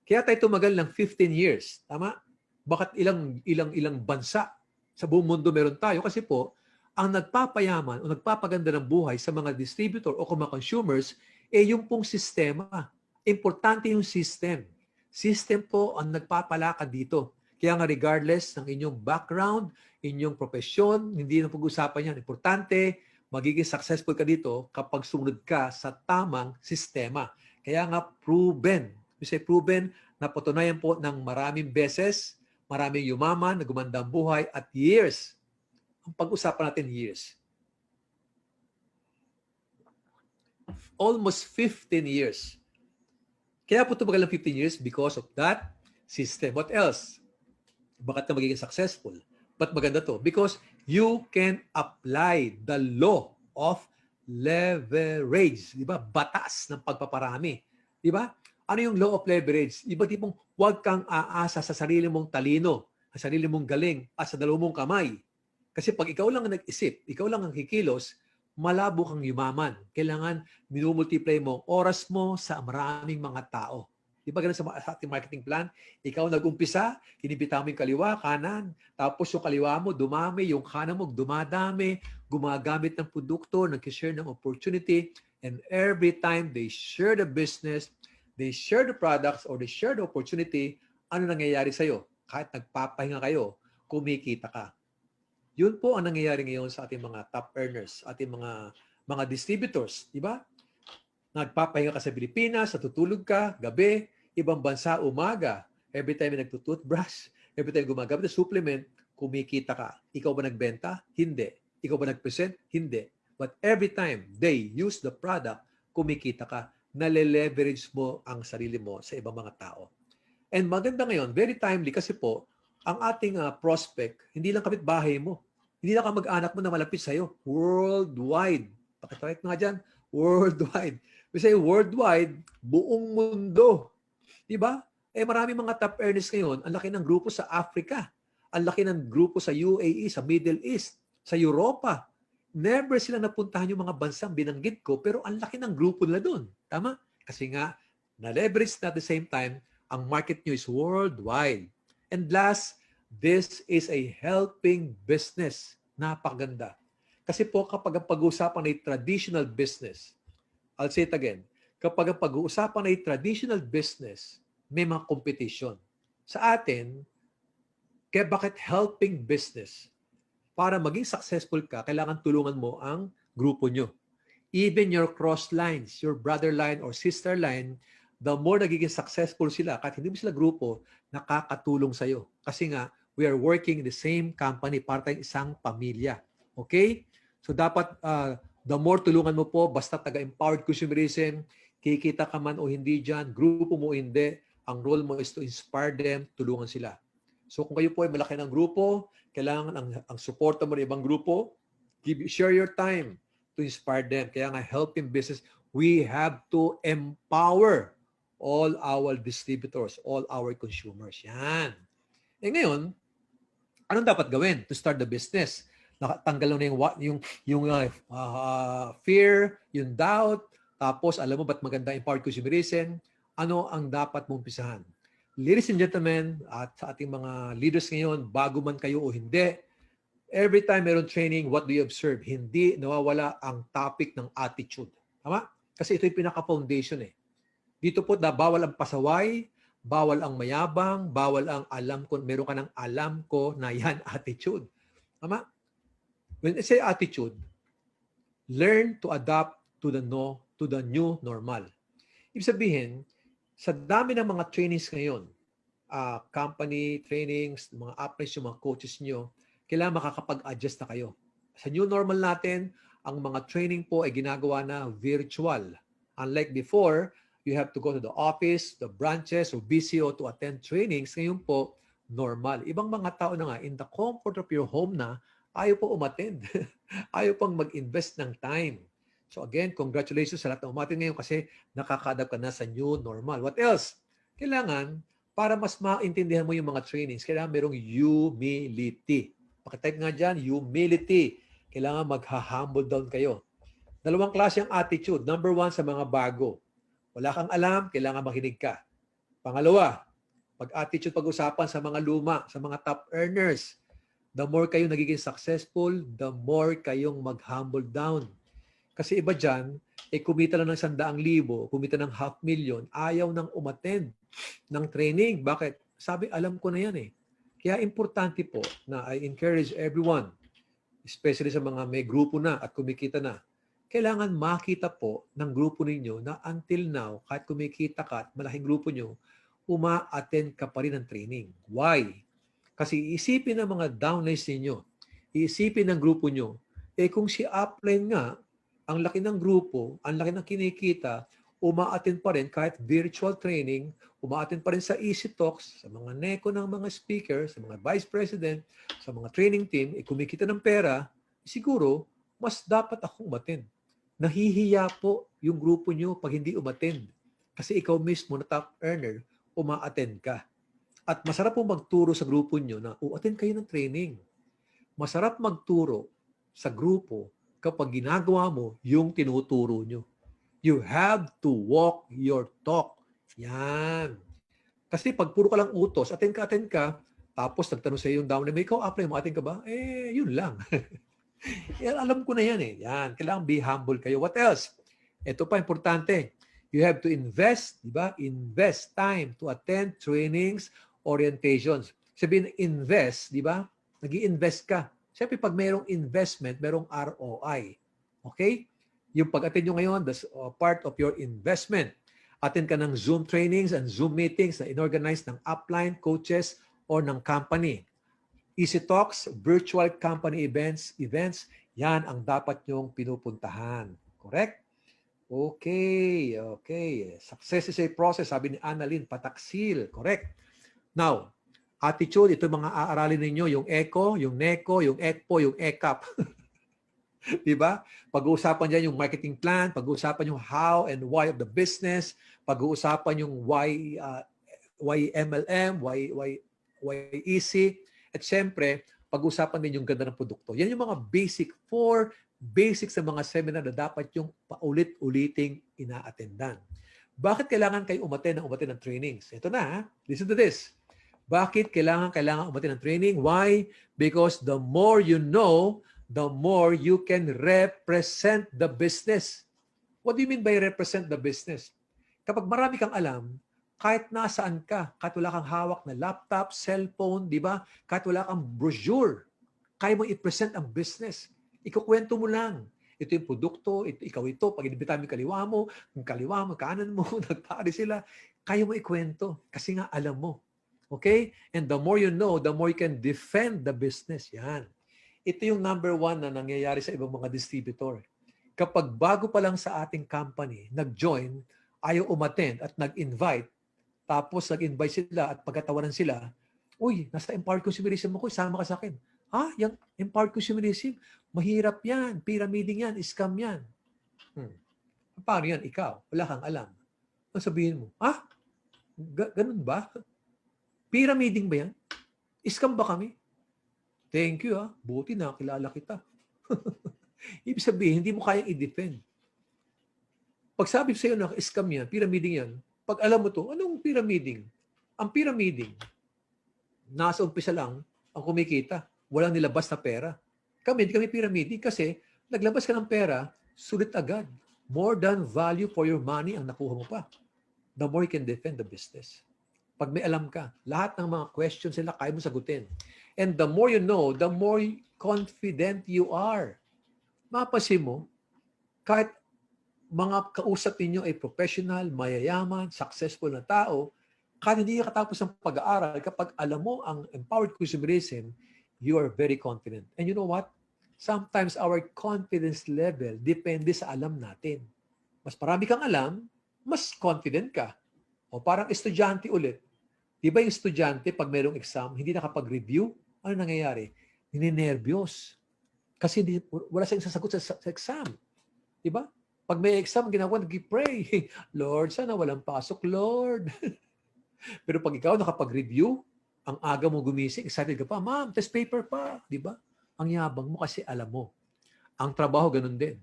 Kaya tayo tumagal ng 15 years. Tama? Bakit ilang bansa sa buong mundo meron tayo? Kasi po, ang nagpapayaman o nagpapaganda ng buhay sa mga distributor o mga consumers, yung pong sistema. Importante yung system. System po ang nagpapalakad dito. Kaya nga regardless ng inyong background, inyong profesyon, hindi na pag-usapan yan. Importante, magiging successful ka dito kapag sumunod ka sa tamang sistema. Kaya nga proven. We say proven, napatunayan po ng maraming beses, maraming yumaman, nagumanda ang buhay at years. Ang pag-usapan natin years. Almost 15 years. Kaya po tumagal ng 15 years because of that system. What else? Bakit ka magiging successful? Ba't maganda to? Because you can apply the law of leverage. Di ba? Batas ng pagpaparami. Di ba? Ano yung law of leverage? Iba tipong huwag kang aasa sa sarili mong talino, sa sarili mong galing, at sa dalawang mong kamay. Kasi pag ikaw lang ang nag-isip, ikaw lang ang kikilos, malabo kang yumaman. Kailangan minumultiply mo oras mo sa maraming mga tao. Di ba ganun sa ating marketing plan? Ikaw nag-umpisa, kinibita mo yung kaliwa, kanan. Tapos yung kaliwa mo, dumami. Yung kanan mo, dumadami. Gumagamit ng produkto, nag-share ng opportunity. And every time they share the business, they share the products, or they share the opportunity, ano nangyayari sa'yo? Kahit nagpapahinga kayo, kumikita ka. Yun po ang nangyayari ngayon sa ating mga top earners, ating mga distributors. Di ba? Nagpapahinga ka sa Pilipinas, natutulog ka, gabi, ibang bansa, umaga. Every time may nagtutoothbrush, every time gumagamit ng supplement, kumikita ka. Ikaw ba nagbenta? Hindi. Ikaw ba nag-present? Hindi. But every time they use the product, kumikita ka. Nale-leverage mo ang sarili mo sa ibang mga tao. And maganda ngayon, very timely kasi po, ang ating prospect, hindi lang kapitbahay mo. Hindi lang kamag-anak mo na malapit sa'yo. Worldwide. Pakitawag nga dyan. Worldwide. We say worldwide, buong mundo. Diba? Marami mga top earners ngayon, ang laki ng grupo sa Africa, ang laki ng grupo sa UAE, sa Middle East, sa Europa. Never sila napuntahan yung mga bansang binanggit ko, pero ang laki ng grupo nila doon. Tama? Kasi nga, na-leverage na at the same time, ang market nyo is worldwide. And last, this is a helping business. Napakaganda. Kasi po kapag ang pag-uusapan ay traditional business, I'll say it again, kapag ang pag-uusapan ay traditional business, may mga competition. Sa atin, kaya bakit helping business? Para maging successful ka, kailangan tulungan mo ang grupo nyo. Even your cross lines, your brother line or sister line, the more nagiging successful sila, kahit hindi mo sila grupo, nakakatulong sa'yo. Kasi nga, we are working in the same company, para tayong isang pamilya. Okay? So dapat, the more tulungan mo po, basta taga-empowered consumerism, kikita ka man o hindi dyan, grupo mo o hindi, ang role mo is to inspire them, tulungan sila. So kung kayo po ay malaki ng grupo, kailangan ang suporta mo ng ibang grupo, share your time to inspire them. Kaya nga, helping business, we have to empower all our distributors, all our consumers. Yan. Eh ngayon, anong dapat gawin to start the business? Nakatanggal na yung fear, yung doubt, tapos alam mo ba't maganda empowered consumerism, ano ang dapat mong umpisahan? Ladies and gentlemen, at sa ating mga leaders ngayon, bago man kayo o hindi, every time meron training, what do you observe? Hindi nawawala ang topic ng attitude. Tama? Kasi ito yung pinaka-foundation eh. Dito po bawal ang pasaway, bawal ang mayabang, bawal ang alam ko, meron ka ng alam ko na yan attitude. Tama? When I say attitude, learn to adapt to the new normal. Ibig sabihin, sa dami ng mga trainings ngayon, company trainings, mga apps, yung mga coaches nyo, kailangan makakapag-adjust na kayo. Sa new normal natin, ang mga training po ay ginagawa na virtual. Unlike before, you have to go to the office, the branches, or BCO to attend trainings. Ngayon po, normal. Ibang mga tao na nga, in the comfort of your home na, ayaw po umattend. Ayaw pang mag-invest ng time. So again, congratulations sa lahat ng umattend ngayon kasi nakaka-adapt ka na sa new normal. What else? Kailangan, para mas maintindihan mo yung mga trainings, kailangan merong humility. Pakitype nga dyan, humility. Kailangan magha-humble down kayo. Dalawang klase ang attitude. Number 1, sa mga bago. Wala kang alam, kailangan makinig ka. Pangalawa, pag-attitude pag-usapan sa mga luma, sa mga top earners. The more kayo nagiging successful, the more kayong mag-humble down. Kasi iba dyan, kumita lang ng 100,000, kumita ng 500,000, ayaw nang umattend ng training. Bakit? Sabi, alam ko na yan eh. Kaya importante po na I encourage everyone, especially sa mga may grupo na at kumikita na, kailangan makita po ng grupo ninyo na until now, kahit kumikita ka at malaking grupo nyo, uma-attend ka pa rin ng training. Why? Kasi iisipin ng mga downlines ninyo, iisipin ng grupo nyo, kung si upline nga, ang laki ng grupo, ang laki ng kinikita, uma-attend pa rin kahit virtual training, uma-attend pa rin sa Easy Talks, sa mga neko ng mga speaker, sa mga vice president, sa mga training team, kumikita ng pera, siguro, mas dapat akong umattend. Nahihiya po yung grupo nyo pag hindi umattend. Kasi ikaw mismo na top earner, uma-attend ka. At masarap po magturo sa grupo nyo na attend kayo ng training. Masarap magturo sa grupo kapag ginagawa mo yung tinuturo nyo. You have to walk your talk. Yan. Kasi pag puro ka lang utos, attend ka, tapos nagtanong sa iyo yung down na may ikaw apply mo, attend ka ba? Yun lang. Yan, alam ko na yan eh. Yan, kailangan be humble kayo. What else? Ito pa, importante. You have to invest, di ba? Invest time to attend trainings, orientations. Sabihin, invest, di ba? Nag-i-invest ka. Siyempre, pag mayroong investment, mayroong ROI. Okay? Yung pag-attend nyo ngayon, that's part of your investment. Attend ka ng Zoom trainings and Zoom meetings na inorganize ng upline, coaches, or ng company. Easy Talks, virtual company events, yan ang dapat nyong pinupuntahan. Correct? Okay. Success is a process, sabi ni Annalyn Pataksil. Correct. Now, attitude, ito mga aaralin ninyo, yung ECO, yung NECO, yung ECPO, yung ECAP. Diba? Pag-uusapan dyan yung marketing plan, pag-uusapan yung how and why of the business, pag-uusapan yung why MLM, why easy, at syempre, pag-uusapan din yung ganda ng produkto. Yan yung mga four basics sa mga seminar na dapat yung paulit-uliting ina-attendan. Bakit kailangan kayo umattend ng trainings? Ito na, listen to this. Bakit kailangan umattend ng training? Why? Because the more you know, the more you can represent the business. What do you mean by represent the business? Kapag marami kang alam, kahit nasaan ka, kahit wala kang hawak na laptop, cellphone, di ba? Kahit wala kang brochure, kaya mo i-present ang business. Ikukwento mo lang. Ito yung produkto, ikaw ito, pag inibita mo yung kaliwa mo, kanan mo, nagpari sila, kaya mo ikwento kasi nga alam mo. Okay? And the more you know, the more you can defend the business. Yan. Ito yung number 1 na nangyayari sa ibang mga distributor. Kapag bago pa lang sa ating company, nag-join, ayaw umattend at nag-invite, tapos nag-invite sila at pagkatawanan sila, uy, nasa empowered consumerism ako, sama ka sa akin. Ha? Yung empowered consumerism? Mahirap yan, pyramiding yan, scam yan. Paano yan? Ikaw, wala kang alam. Ang sabihin mo, ganun ba? Pyramiding ba yan? Scam ba kami? Thank you buti na, kilala kita. Ibig sabihin, hindi mo kayang i-defend. Pag sabi sa'yo na scam yan, pyramiding yan, pag alam mo to, anong pyramiding? Ang pyramiding, nasa umpisa lang ang kumikita. Walang nilabas na pera. Hindi kami pyramiding kasi naglabas ka ng pera, sulit agad. More than value for your money ang nakuha mo pa. The more you can defend the business. Pag may alam ka, lahat ng mga questions nila kaya mo sagutin. And the more you know, the more confident you are. Mapasin mo, kahit mga kausap ninyo ay professional, mayayaman, successful na tao, kahit hindi ka katapos ng pag-aaral, kapag alam mo ang empowered consumerism, you are very confident. And you know what? Sometimes our confidence level depende sa alam natin. Mas marami kang alam, mas confident ka. O parang estudyante ulit. Di ba yung estudyante, pag mayroong exam, hindi nakapag-review? Ano nangyayari? Ninenervyos. Kasi wala siyang sasagot sa exam. Di ba? Pag may exam, ginagawa, nag-pray. Lord, sana walang pasok, Lord. Pero pag ikaw nakapag-review, ang aga mo gumising, excited ka pa, ma'am, test paper pa. Di ba? Ang yabang mo kasi alam mo. Ang trabaho, ganun din.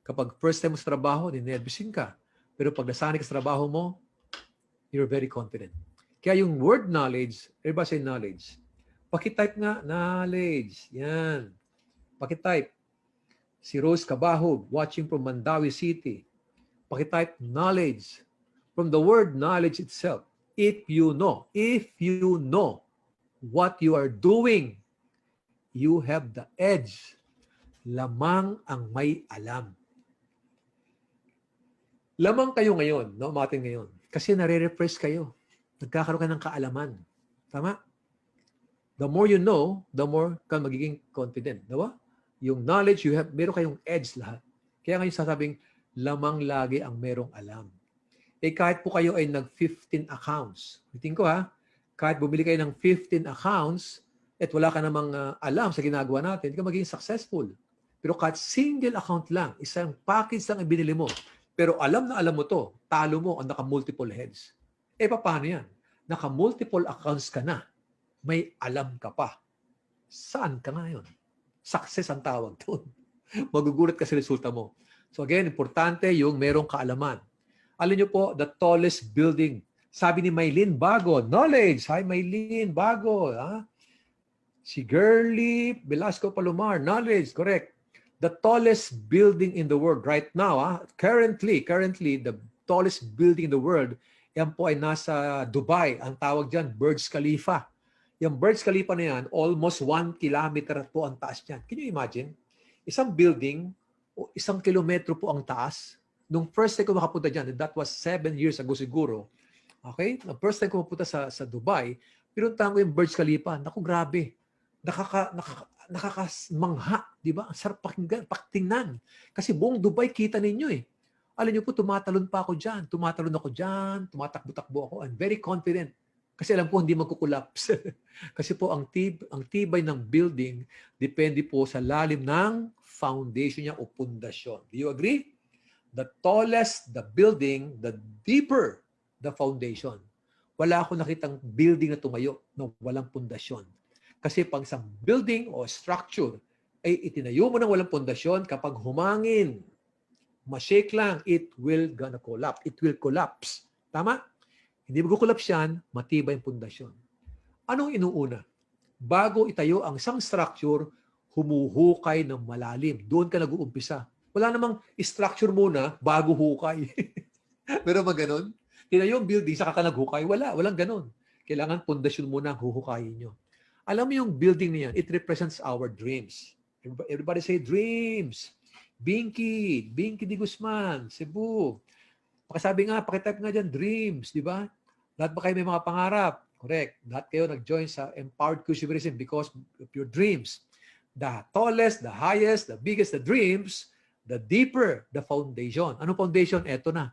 Kapag first time mo sa trabaho, ninervyusin ka. Pero pag nasanay ka sa trabaho mo, you're very confident. Kaya yung word knowledge, everybody say knowledge. Pakitype nga, knowledge. Yan. Pakitype. Si Rose Cabahog, watching from Mandawi City. Pakitype knowledge. From the word knowledge itself, if you know what you are doing, you have the edge. Lamang ang may alam. Lamang kayo ngayon, no? Umatin ngayon. Kasi nare-refresh kayo. Nagkakaroon ka ng kaalaman. Tama? The more you know, the more ka magiging confident. Diba? Yung knowledge you have, meron kayong edge lahat. Kaya ngayon sasabing, lamang lagi ang merong alam. Kahit po kayo ay nag-15 accounts. Ulitin ko kahit bumili kayo ng 15 accounts, at wala ka namang alam sa ginagawa natin, hindi ka magiging successful. Pero kahit single account lang, isang package lang ang binili mo, pero alam na alam mo to, talo mo ang naka-multiple heads. Paano yan? Naka-multiple accounts ka na. May alam ka pa. Saan ka ngayon? Success ang tawag doon. Magugulat ka sa resulta mo. So again, importante yung merong kaalaman. Alam niyo po, the tallest building. Sabi ni Maylene Bago, knowledge. Hi Maylene Bago. Si Girly Velasco Palomar, knowledge. Correct. The tallest building in the world right now, currently, the tallest building in the world, yan po ay nasa Dubai. Ang tawag dyan, Burj Khalifa. Yung Burj Khalifa na yan, almost 1 kilometer po ang taas niyan. Can you imagine? Isang building, 1 kilometro po ang taas. Nung first time ko makapunta dyan, that was 7 years ago siguro. Okay? Nung first time ko mapunta sa Dubai, pinuntahan ko yung Burj Khalifa. Naku, grabe. Nakakamangha, di ba? Ang sarap pakinggan. Kasi buong Dubai, kita ninyo eh. Alam niyo po, tumatalon pa ako dyan. Tumatalon ako dyan. Tumatakbo-takbo ako. I'm very confident. Kasi alam ko, hindi magkukulaps. Kasi po, ang tibay ng building, depende po sa lalim ng foundation niya o pundasyon. Do you agree? The tallest the building, the deeper the foundation. Wala akong nakitang building na tumayo na walang pundasyon. Kasi pag isang building o structure ay itinayo mo ng walang pundasyon, kapag humangin, ma-shake lang, it will gonna collapse. It will collapse. Tama? Hindi mag-collapse yan, matibay ang pundasyon. Anong inuuna? Bago itayo ang isang structure, humuhukay ng malalim. Doon ka nag-uumpisa. Wala namang structure muna bago hukay. Pero maganon. Tingnan yung building, saka ka naghukay. Walang ganon. Kailangan pundasyon muna ang huhukayin nyo. Alam mo yung building niyan, it represents our dreams. Everybody say dreams. Binky Di Guzman, Cebu. Pakisabi nga, pakitype nga dyan, dreams, di ba? Lahat ba kayo may mga pangarap? Correct. Lahat kayo nag-join sa Empowered Consumerism because of your dreams. The tallest, the highest, the biggest the dreams, the deeper the foundation. Anong foundation? Eto na.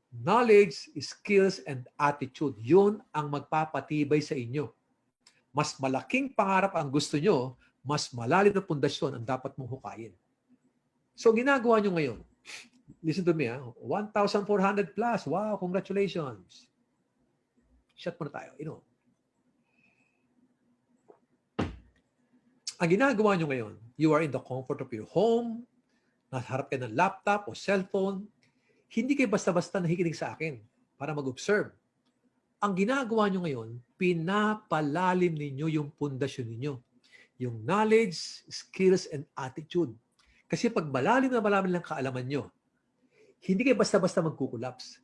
Knowledge, skills, and attitude. Yun ang magpapatibay sa inyo. Mas malaking pangarap ang gusto nyo, mas malalim na pundasyon ang dapat mong hukayin. So, ginagawa nyo ngayon. Listen to me, 1,400 plus. Wow, congratulations. Shut muna tayo. Ang ginagawa nyo ngayon, you are in the comfort of your home, nasa ka ng laptop o cellphone, hindi kayo basta-basta nakikinig sa akin para mag-observe. Ang ginagawa nyo ngayon, pinapalalim ninyo yung pundasyon ninyo. Yung knowledge, skills, and attitude. Kasi pag malalim lang kaalaman nyo, hindi kayo basta-basta magkukulaps.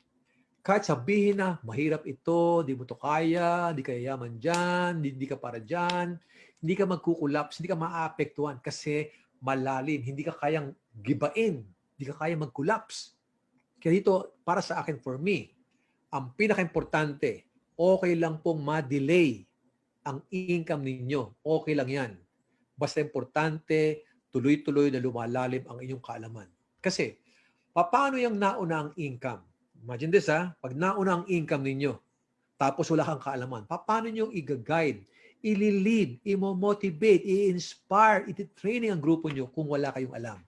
Kahit sabihin na, mahirap ito, di mo to kaya, di kaya yaman dyan, hindi ka para dyan, hindi ka magkukulaps, hindi ka maaapektuhan kasi malalim, hindi ka kayang gibain, hindi ka kayang magkulaps. Kaya dito, para sa akin, for me, ang pinaka-importante, okay lang pong ma-delay ang income ninyo. Okay lang yan. Basta importante, tuloy-tuloy na lumalalim ang inyong kaalaman. Kasi, paano yung nauna ang income? Imagine this, pag nauna ang income ninyo, tapos wala kang kaalaman, paano nyo i-guide, i-lead, i-motivate, i-inspire, i-training ang grupo nyo kung wala kayong alam?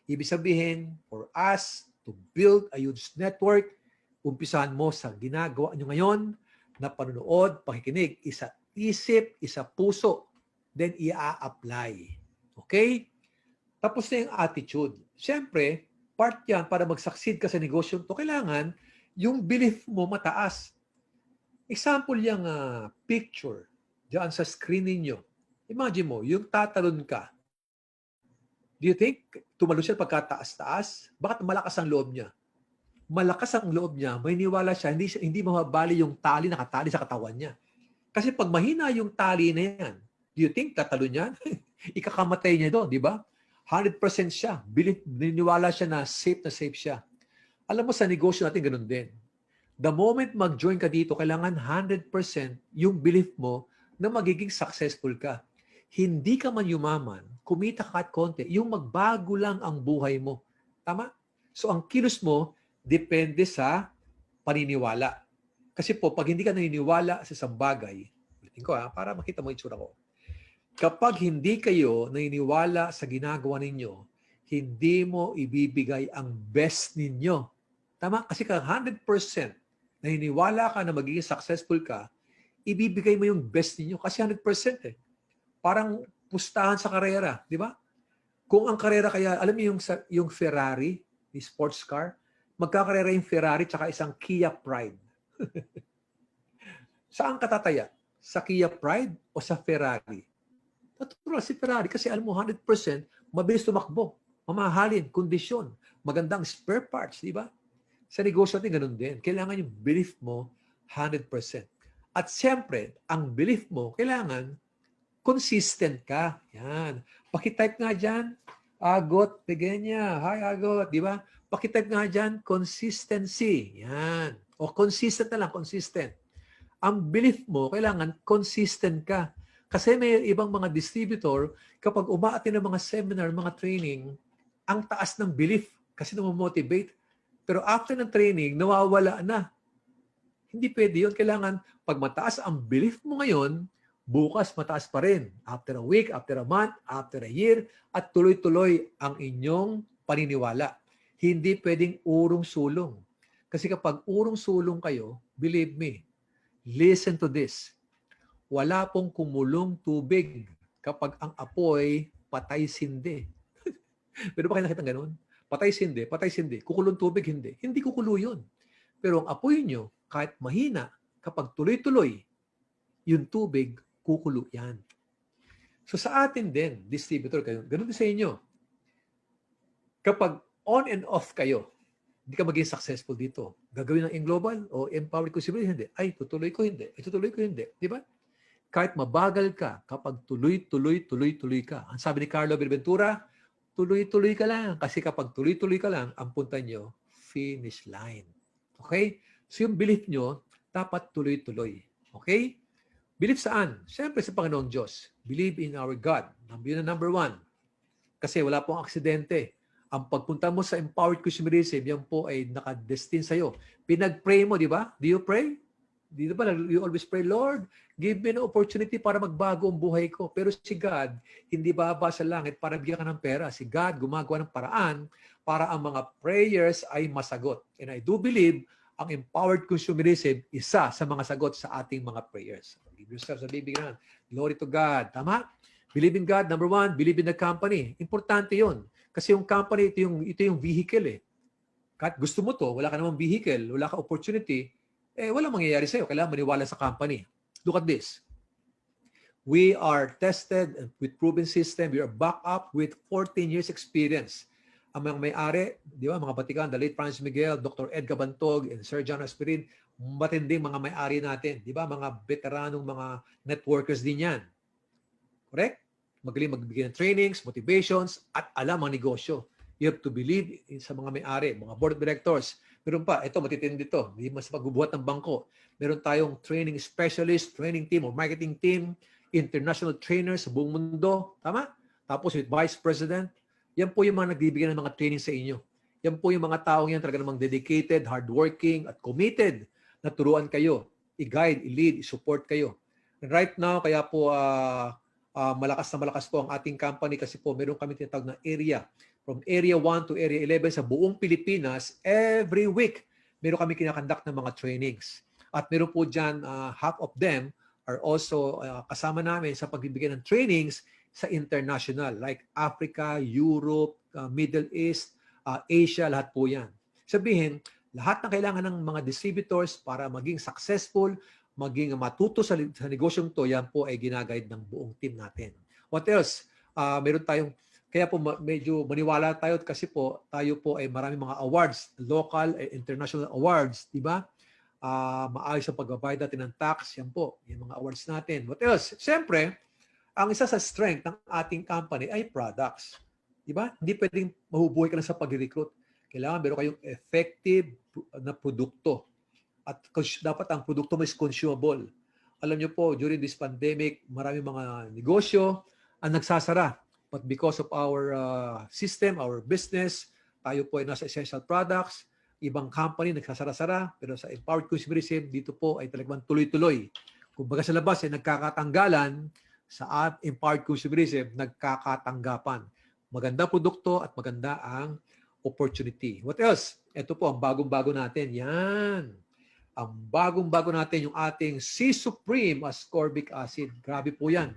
Ibig sabihin, for us to build a huge network, umpisahan mo sa ginagawa nyo ngayon na panunood, pakikinig, isa isip, isa puso, then i-apply. Okay? Tapos na yung attitude. Siyempre, part yan para mag-succeed ka sa negosyo to, kailangan yung belief mo mataas. Example yung picture diyan sa screen ninyo. Imagine mo, yung tatalon ka. Do you think tumalo siya pagkataas-taas? Bakit malakas ang loob niya? Malakas ang loob niya, may niwala siya, hindi mababali yung tali nakatali sa katawan niya. Kasi pag mahina yung tali na yan, do you think tatalon niya? Ikakamatay niya doon, di ba? 100% siya. Niniwala siya na safe siya. Alam mo, sa negosyo natin, ganun din. The moment mag-join ka dito, kailangan 100% yung belief mo na magiging successful ka. Hindi ka man yumaman, kumita ka at konti, yung magbago lang ang buhay mo. Tama? So, ang kilos mo, depende sa paniniwala. Kasi po, pag hindi ka naniniwala sa isang bagay, ulitin ko para makita mo yung itsura ko. Kapag hindi kayo naniniwala sa ginagawa ninyo, hindi mo ibibigay ang best ninyo. Tama? Kasi kung 100% naniniwala ka na magiging successful ka, ibibigay mo yung best ninyo. Kasi 100% Parang pustahan sa karera, di ba? Kung ang karera kaya, alam niyo yung Ferrari, yung sports car, magkakarera yung Ferrari tsaka isang Kia Pride. Saan ka tataya? Sa Kia Pride o sa Ferrari? Natural si Ferrari kasi alam mo 100% mabilis tumakbo, mamahalin, kondisyon, magandang spare parts, di ba? Sa negosyo natin ganun din. Kailangan yung belief mo 100%. At siyempre, ang belief mo, kailangan consistent ka. Yan. Pakitype nga dyan, Agot Pegenya. Hi, Agot. Di ba? Pakitype nga dyan, consistency. Yan. O consistent na lang, consistent. Ang belief mo, kailangan consistent ka. Kasi may ibang mga distributor, kapag umaatin ng mga seminar, mga training, ang taas ng belief kasi namomotivate. Pero after ng training, nawawala na. Hindi pwede yun. Kailangan, pag mataas ang belief mo ngayon, bukas mataas pa rin. After a week, after a month, after a year, at tuloy-tuloy ang inyong paniniwala. Hindi pwedeng urong-sulong. Kasi kapag urong-sulong kayo, believe me, listen to this. Wala pong kumulong tubig kapag ang apoy patay-sindi. Pero ba kayo nakita ganun? Patay-sindi, patay-sindi. Kukulong tubig, hindi. Hindi kukulo yun. Pero ang apoy nyo, kahit mahina, kapag tuloy-tuloy, yung tubig, kukulo yan. So sa atin din, distributor kayo, ganun din sa inyo. Kapag on and off kayo, hindi ka maging successful dito. Gagawin ng global o empowered consumer, hindi. Ay, tutuloy ko hindi. Ay, tutuloy ko hindi. Di ba? Kahit mabagal ka, kapag tuloy ka. Ang sabi ni Carlo Benventura, tuloy-tuloy ka lang. Kasi kapag tuloy-tuloy ka lang, ang punta nyo, finish line. Okay? So yung belief nyo, dapat tuloy-tuloy. Okay? Believe saan? Siyempre sa Panginoong Diyos. Believe in our God. Yun ang number one. Kasi wala pong aksidente. Ang pagpunta mo sa empowered consumerism, yan po ay nakadestin sa'yo. Pinag-pray mo, di ba? Do you pray? Di ba? You always pray, Lord, give me an opportunity para magbago ang buhay ko. Pero si God, hindi baba sa langit para bigyan ka ng pera. Si God gumagawa ng paraan para ang mga prayers ay masagot. And I do believe ang empowered consumerism, isa sa mga sagot sa ating mga prayers. Give yourself sa bibigyan. Glory to God. Tama? Believe in God. Number one, believe in the company. Importante yon. Kasi yung company, ito yung vehicle eh. Kahit gusto mo to, wala ka namang vehicle, wala ka opportunity, walang mangyayari sa'yo. Kailangan maniwala sa company. Look at this. We are tested with proven system. We are backed up with 14 years experience. Ang mga may-ari, di ba, mga batikan, the late Francis Miguel, Dr. Ed Gabantog, and Sir John Aspirin, matinding mga may-ari natin. Di ba, mga veteranong mga networkers din yan. Correct? Magaling magbigay ng trainings, motivations, at alam ang negosyo. You have to believe sa mga may-ari, mga board of directors. Meron pa, ito matitindi ito, hindi mas pagbubuhat ng bangko. Meron tayong training specialist, training team o marketing team, international trainers sa buong mundo. Tama? Tapos with vice president, yan po yung mga nagbibigay ng mga training sa inyo. Yan po yung mga taong yan talaga namang dedicated, hardworking, at committed na turuan kayo, i-guide, i-lead, i-support kayo. And right now, kaya po malakas na malakas po ang ating company kasi po meron kami tinatawag na area. From Area 1 to Area 11 sa buong Pilipinas, every week, meron kami kinakandak ng mga trainings. At meron po dyan, half of them are also kasama namin sa pagbibigay ng trainings sa international, like Africa, Europe, Middle East, Asia, lahat po yan. Sabihin, lahat na kailangan ng mga distributors para maging successful, maging matuto sa negosyong to, yan po ay ginaguide ng buong team natin. What else? Meron tayong, kaya po medyo maniwala tayo kasi po, tayo po ay maraming mga awards, local and international awards, di ba? Maayos ang pagbabayad natin ng tax, yan po, yung mga awards natin. What else? Siyempre, ang isa sa strength ng ating company ay products. Di ba? Hindi pwedeng mahubuhay ka na sa pag-recruit. Kailangan meron kayong effective na produkto. At dapat ang produkto mo is consumable. Alam niyo po, during this pandemic, maraming mga negosyo ang nagsasara. But because of our system, our business, tayo po ay nasa essential products, ibang company nagsasara-sara, pero sa empowered consumerism, dito po ay talagang tuloy-tuloy. Kung baga sa labas ay nagkakatanggalan, sa empowered consumerism, nagkakatanggapan. Maganda produkto at maganda ang opportunity. What else? Ito po ang bagong-bago natin. Yan. Ang bagong-bago natin yung ating C Supreme ascorbic acid. Grabe po yan.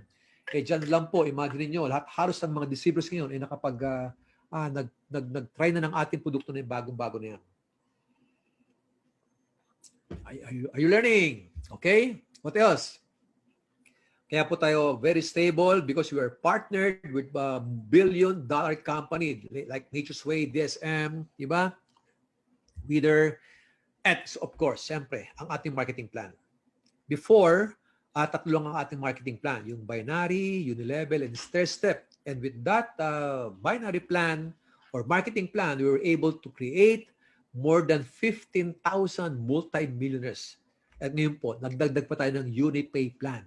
Dyan lang po, imagine niyo lahat halos ng mga distributors ngayon ay nag-try na ng ating produkto na yung bagong-bago na yan. Are you learning? Okay? What else? Kaya po tayo very stable because we are partnered with a billion-dollar company like Nature's Way, DSM, di ba? Wither, and of course, siyempre, ang ating marketing plan. Before, tatlo lang ang ating marketing plan. Yung binary, unilevel, and stair-step. And with that binary plan or marketing plan, we were able to create more than 15,000 multi-millionaires. At ngayon po, nagdagdag pa tayo ng UniPay plan.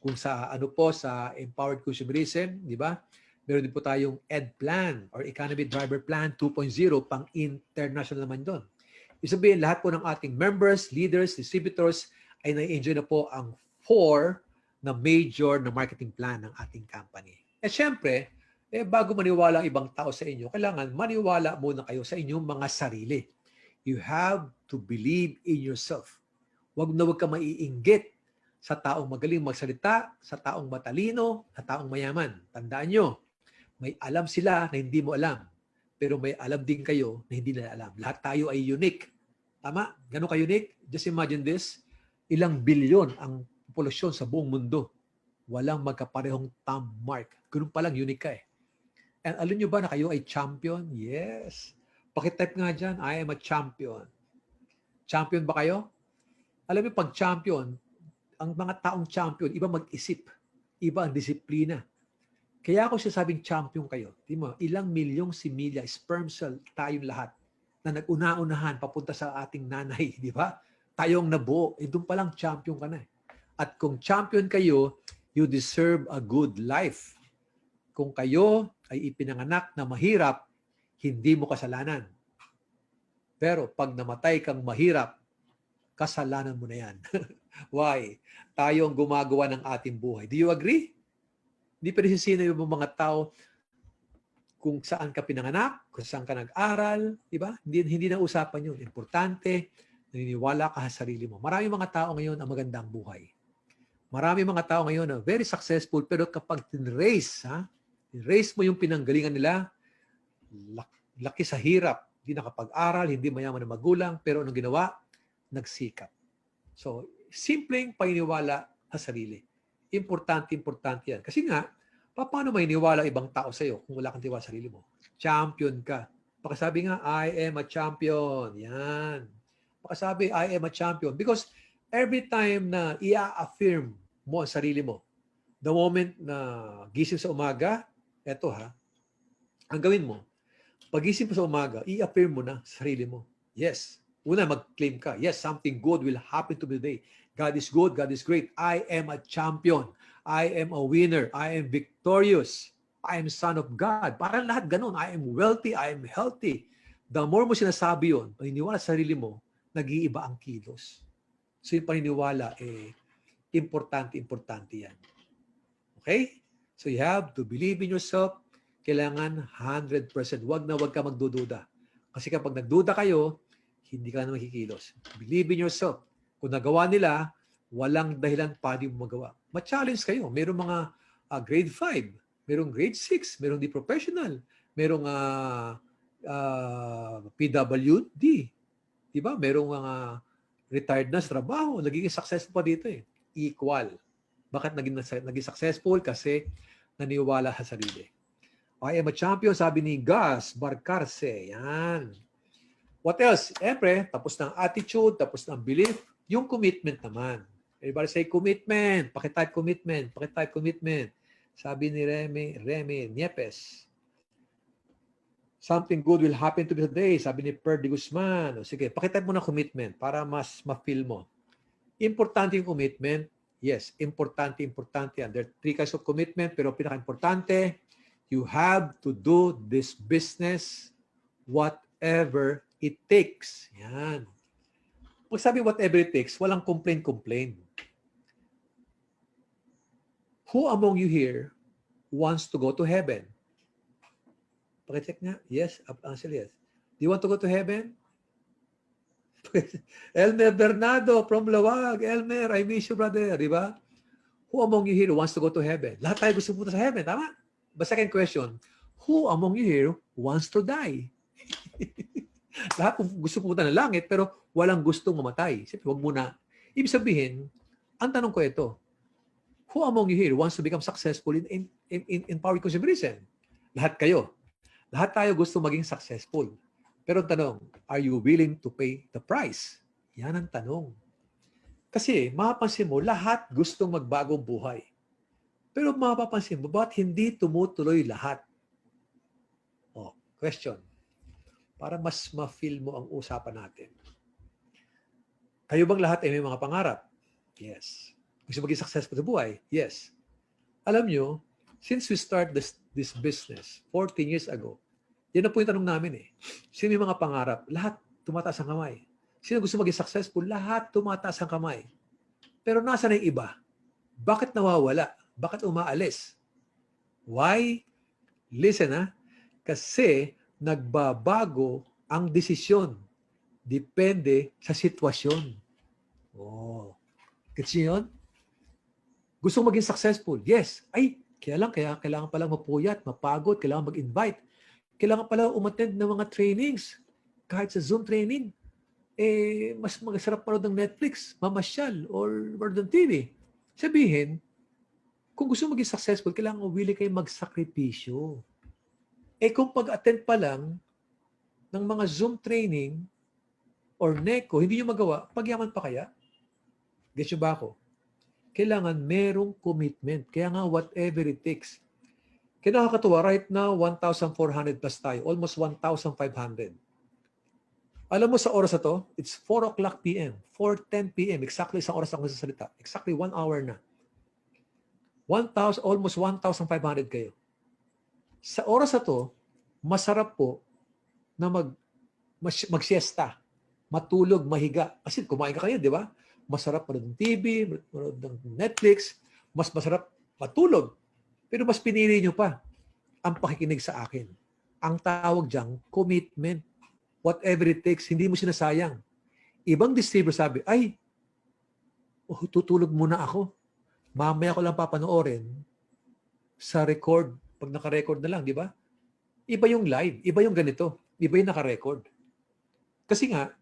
Kung sa sa empowered consumerism, di ba? Meron din po tayong ED plan or Economy Driver Plan 2.0 pang international naman doon. Ibig sabihin, lahat po ng ating members, leaders, distributors ay na-enjoy na po ang 4 na major na marketing plan ng ating company. At syempre, bago maniwala ang ibang tao sa inyo, kailangan maniwala muna kayo sa inyong mga sarili. You have to believe in yourself. Huwag na huwag ka maiinggit sa taong magaling magsalita, sa taong matalino, sa taong mayaman. Tandaan nyo, may alam sila na hindi mo alam. Pero may alam din kayo na hindi nila alam. Lahat tayo ay unique. Tama? Ganun ka-unique? Just imagine this. Ilang bilyon ang populasyon sa buong mundo. Walang magkaparehong thumb mark. Ganun pa lang, unique ka eh. And alam nyo ba na kayo ay champion? Yes. Pakitype nga dyan, I am a champion. Champion ba kayo? Alam niyo, pag champion, ang mga taong champion, iba mag-isip, iba ang disiplina. Kaya ako sinasabing champion kayo. Di mo, ilang milyong similya, sperm cell, tayong lahat na nag-una-unahan papunta sa ating nanay, di ba? Tayong nabuo, doon pa lang champion ka na. At kung champion kayo, you deserve a good life. Kung kayo ay ipinanganak na mahirap, hindi mo kasalanan. Pero pag namatay kang mahirap, kasalanan mo na yan. Why? Tayo ang gumagawa ng ating buhay. Do you agree? Hindi pa rin sino yung mga tao kung saan ka pinanganak, kung saan ka nag-aral, di ba? Hindi na usapan yun. Importante, naniniwala ka sa sarili mo. Marami mga tao ngayon ang magandang buhay. Marami mga tao ngayon na very successful, pero kapag tinrace mo yung pinanggalingan nila, laki sa hirap, hindi nakapag-aral, hindi mayaman na magulang, pero anong ginawa? Nagsikap. So, simpleng paniniwala sa sarili. Importante yan. Kasi nga, paano may niwala ibang tao sa'yo kung wala kang tiwala sa sarili mo? Champion ka. Pakasabi nga, I am a champion. Yan. Pakasabi, I am a champion. Because every time na i-affirm mo ang sarili mo, the moment na gising sa umaga, eto ang gawin mo, pagising mo sa umaga, i-affirm mo na sa sarili mo. Yes. Una, mag-claim ka. Yes, something good will happen to me today. God is good. God is great. I am a champion. I am a winner. I am victorious. I am son of God. Parang lahat ganun. I am wealthy. I am healthy. The more mo sinasabi yun, paniniwala sa sarili mo, nag-iiba ang kilos. So yung paniniwala, importante yan. Okay? So you have to believe in yourself. Kailangan 100%. Wag ka magdududa. Kasi kapag nagduda kayo, hindi ka na makikilos. Believe in yourself. Kung nagawa nila, walang dahilan pa di mo magawa. Ma-challenge kayo. Merong mga grade 5, merong grade 6, merong di professional, merong PWD. Diba? Merong mga retired na sa trabaho. Nagiging successful pa dito eh. Equal. Bakit naging successful? Kasi naniwala sa sarili. I am a champion, sabi ni Gus Barcarce. Yan. What else? Siyempre, tapos ng attitude, tapos ng belief, yung commitment naman. Everybody say commitment. Pakitype commitment. Pakitype commitment. Sabi ni Remy Niepes. Something good will happen to me today. Sabi ni Per de Guzman. O sige, pakitype mo na commitment para mas ma-feel mo. Importante yung commitment. Yes, importante yan. There are 3 kinds of commitment, pero pinaka-importante, you have to do this business whatever it takes. Yan. Pag sabi whatever it takes, walang complain. Who among you here wants to go to heaven? Pakicheck nga. Yes, answer yes. Do you want to go to heaven? Elmer Bernardo from Lawag. Elmer, I miss you, brother. Di ba? Who among you here wants to go to heaven? Lahat tayo gusto punta sa heaven. Tama? But second question, who among you here wants to die? Lahat gusto pumunta ng langit, pero walang gustong mamatay. Siyempre, wag muna. Ibig sabihin, ang tanong ko ito, who among you here wants to become successful in power consumerism? Lahat kayo. Lahat tayo gusto maging successful. Pero ang tanong, are you willing to pay the price? Yan ang tanong. Kasi, mapapansin mo, lahat gustong magbagong buhay. Pero mapapansin mo, bakit hindi tumutuloy lahat? Oh, question. Para mas ma-feel mo ang usapan natin. Kayo bang lahat ay may mga pangarap? Yes. Gusto maging successful sa buhay? Yes. Alam nyo, since we start this business 14 years ago, yan na po yung tanong namin eh. Sino may mga pangarap? Lahat tumataas ang kamay. Sino gusto maging successful? Lahat tumataas ang kamay. Pero nasa na yung iba? Bakit nawawala? Bakit umaalis? Why? Listen kasi nagbabago ang desisyon. Depende sa sitwasyon. Oh. Gets niyo yun? Gusto maging successful? Yes. Kailangan palang mapuyat, mapagod, kailangan mag-invite. Kailangan pala umattend ng mga trainings. Kahit sa Zoom training, mas masarap manood ng Netflix, mamasyal, or more than TV. Sabihin, Kung gusto maging successful, kailangan willing kayo magsakripisyo. Kung pag-attend pa lang ng mga Zoom training or NECO, hindi nyo magawa, pagyaman pa kaya? Gets nyo ba ako? Kailangan merong commitment. Kaya nga, whatever it takes. Kaya nakakatuwa, right now, 1,400 plus tayo. Almost 1,500. Alam mo sa oras na to, it's 4 o'clock p.m. 4:10 p.m. Exactly isang oras ako nagsasalita. Exactly 1 hour na. Almost 1,500 kayo. Sa oras na to, masarap po na mag-siesta, matulog, mahiga. Kasi kumain ka kayo, di ba? Masarap manood ng TV, manood ng Netflix, mas masarap matulog. Pero mas pinili nyo pa ang pakikinig sa akin. Ang tawag dyan, commitment. Whatever it takes, hindi mo sinasayang. Ibang distributor sabi, tutulog muna ako. Mamaya ko lang papanoorin sa record. Pag naka-record na lang, di ba? Iba yung live, iba yung ganito, iba yung naka-record. Kasi nga,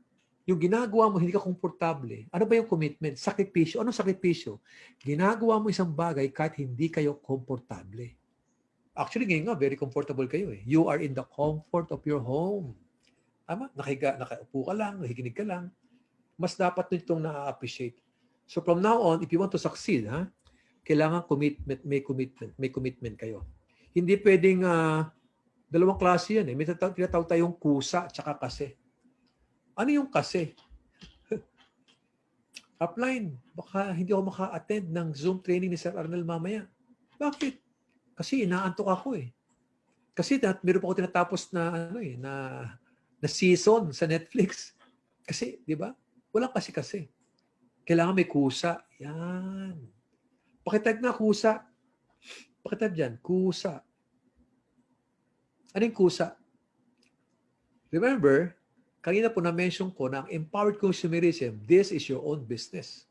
yung ginagawa mo, hindi ka komportable. Ano ba yung commitment? Sakripisyo. Anong sakripisyo? Ginagawa mo isang bagay kahit hindi kayo komportable. Actually, ngayon nga, very comfortable kayo eh. You are in the comfort of your home. Tama? Nakaupo ka lang, nakikinig ka lang. Mas dapat nitong na-appreciate. So from now on, if you want to succeed, kailangan may commitment kayo. Hindi pwedeng dalawang klase yan eh. May tinatawag tayong kusa at kasi. Ano yung kasi? Upline, baka hindi ako maka-attend ng Zoom training ni Sir Arnel mamaya. Bakit? Kasi inaantok ako eh. Kasi meron pa ako tinatapos na na season sa Netflix. Kasi, di ba? Walang kasi. Kailangan may kusa. Yan. Pakitype nga kusa. Pakitype dyan, kusa. Anong kusa? Remember, kanina po na-mention ko na ang empowered consumerism, this is your own business.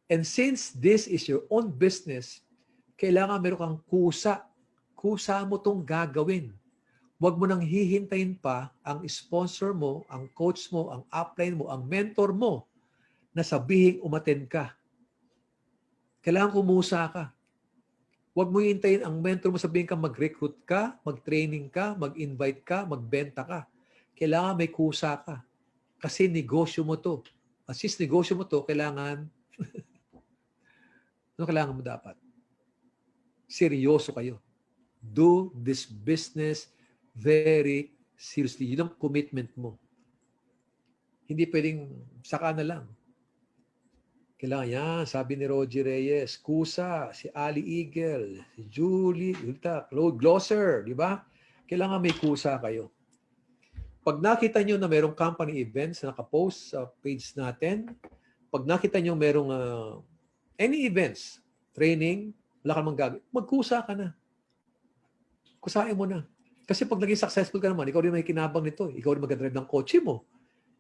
And since this is your own business, kailangan meron kang kusa. Kusa mo tong gagawin. Huwag mo nang hihintayin pa ang sponsor mo, ang coach mo, ang upline mo, ang mentor mo na sabihing umattend ka. Kailangan kumusa ka. Huwag mo hintayin ang mentor mo sabihin ka mag-recruit ka, mag-training ka, mag-invite ka, magbenta ka. Kailangan may kusa ka. Kasi negosyo mo to. At since negosyo mo to, kailangan ano kailangan mo dapat? Seryoso kayo. Do this business very seriously. Yun ang commitment mo. Hindi pwedeng saka na lang. Kailangan yan. Sabi ni Roger Reyes, kusa, si Ali Eagle, si Julie, Claude Glosser, di ba? Kailangan may kusa kayo. Pag nakita nyo na mayroong company events na nakapost sa page natin, pag nakita nyo mayroong any events, training, wala ka namang gagawin, magkusa ka na. Kusain mo na. Kasi pag naging successful ka naman, ikaw rin may kinabang nito. Ikaw rin mag-drive ng kotse mo.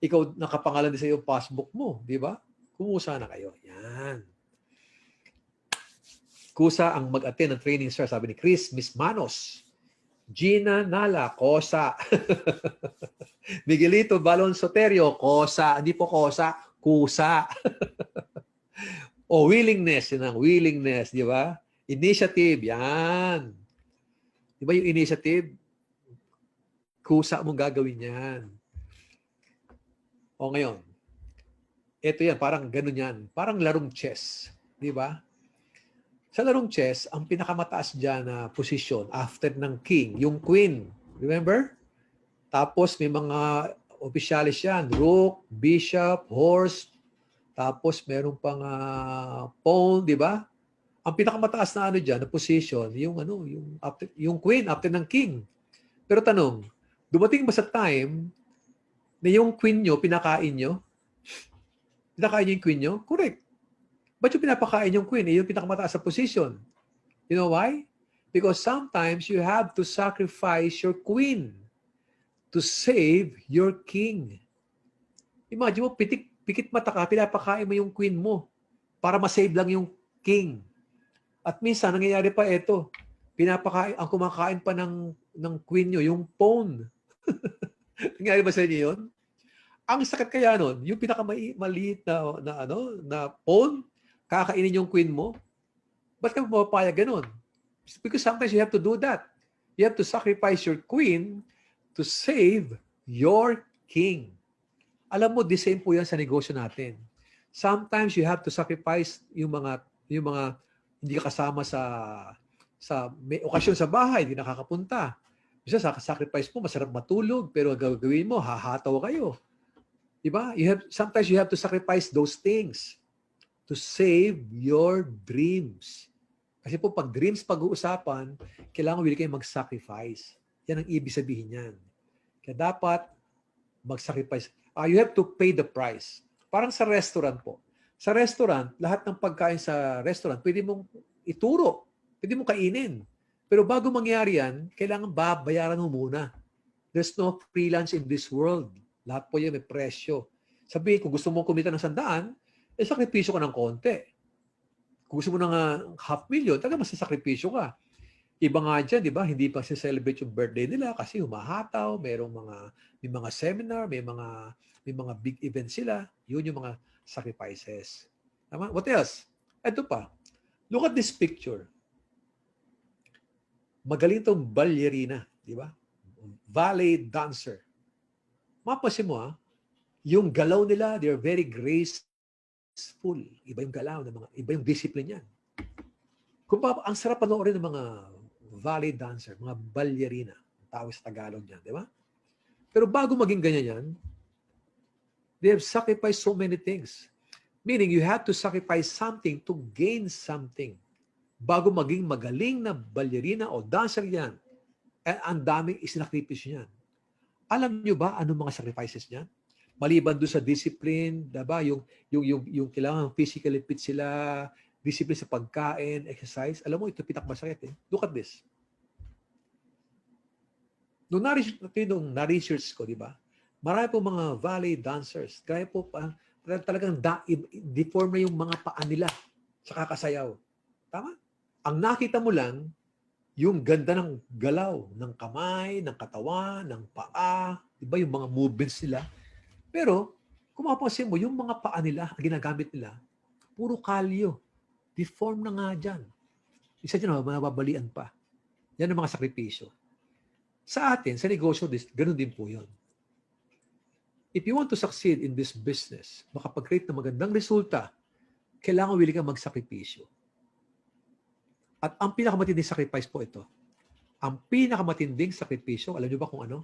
Ikaw nakapangalan din sa iyo passbook mo. Di ba? Kumusa na kayo. Yan. Kusa ang mag-attend ng training, sir. Sabi ni Chris Mismanos. Gina Nala, kosa. Miguelito Balon Soterio, kosa. Hindi po kosa, kusa. O willingness, yun ang willingness, di ba? Initiative, yan. Di ba yung initiative? Kusa mong gagawin yan. O ngayon, ito yan, parang ganun yan. Parang larong chess. Di ba? Sa larong chess, ang pinakamataas dyan na posisyon after ng king, yung queen. Remember? Tapos may mga opisyalis yan. Rook, bishop, horse. Tapos meron pang pawn, di ba? Ang pinakamataas na ano dyan, na position, yung queen after ng king. Pero tanong, dumating ba sa time na yung queen nyo, pinakain nyo? Pinakain nyo yung queen nyo? Correct. Ba't yung pinapakain yung queen? Yung pinakamataas sa position. You know why? Because sometimes you have to sacrifice your queen to save your king. Imagine mo, pikit mata ka, pinapakain mo yung queen mo para masave lang yung king. At minsan, nangyayari pa ito. Ang kumakain pa ng queen nyo, yung pawn. Nangyayari ba sa inyo yun? Ang sakit kaya nun, yung pinakamaliit na pawn, kakainin yung queen mo. Ba't ka pumapayag ganun? Because sometimes you have to do that. You have to sacrifice your queen to save your king. Alam mo, the same po yan sa negosyo natin. Sometimes you have to sacrifice yung mga hindi ka kasama sa may okasyon sa bahay, hindi nakakapunta. Bisa sa sacrifice mo, masarap matulog, pero gagawin mo, hahataw kayo. Diba? Sometimes you have to sacrifice those things to save your dreams. Kasi po pag dreams pag-uusapan, kailangan willing kayo mag-sacrifice. Yan ang ibig sabihin niyan. Kaya dapat mag-sacrifice. You have to pay the price. Parang sa restaurant po. Sa restaurant, lahat ng pagkain sa restaurant, pwede mong ituro. Pwede mong kainin. Pero bago mangyari yan, kailangan babayaran mo muna. There's no free lunch in this world. Lahat po yan may presyo. Sabihin, kung gusto mong kumita ng 100, sakripisyo ka ng konti. Kung gusto mo ng 500,000, talaga masasakripisyo ka. Iba nga dyan, di ba? Hindi pa celebrate yung birthday nila kasi humahataw, may mga seminar, may mga big events sila. Yun yung mga sacrifices. Tama? What else? Ito pa. Look at this picture. Magaling tong ballerina, di ba? Ballet dancer. Mapasin mo yung galaw nila, they're very graceful. Iba yung galaw, iba yung discipline yan. Ang sarap panoorin ng mga ballet dancer, mga ballerina. Tawag sa Tagalog yan, di ba? Pero bago maging ganyan yan, they have sacrificed so many things. Meaning, you have to sacrifice something to gain something. Bago maging magaling na ballerina o dancer yan, ang daming isinakripisyo niyan. Alam niyo ba anong mga sacrifices niyan? Maliban doon sa discipline, diba? Yung kailangan physically fit sila, discipline sa pagkain, exercise. Alam mo, ito pinakamasakit eh. Look at this. Nung na-research ko, di ba? Marami po mga ballet dancers. Kaya po talagang deform na yung mga paa nila sa kakasayaw. Tama? Ang nakita mo lang, yung ganda ng galaw, ng kamay, ng katawan, ng paa, iba yung mga movements nila. Pero, kung mapapansin mo, yung mga paa nila, ginagamit nila, puro kalyo. Deform na nga dyan. Isa dyan, nababalian pa. Yan ang mga sakripisyo. Sa atin, sa negosyo, ganun din po yun. If you want to succeed in this business, makapag-create ng magandang resulta, kailangan willing kang magsakripisyo. At ang pinakamatinding sacrifice po ito. Ang pinakamatinding sakripisyo, alam niyo ba kung ano?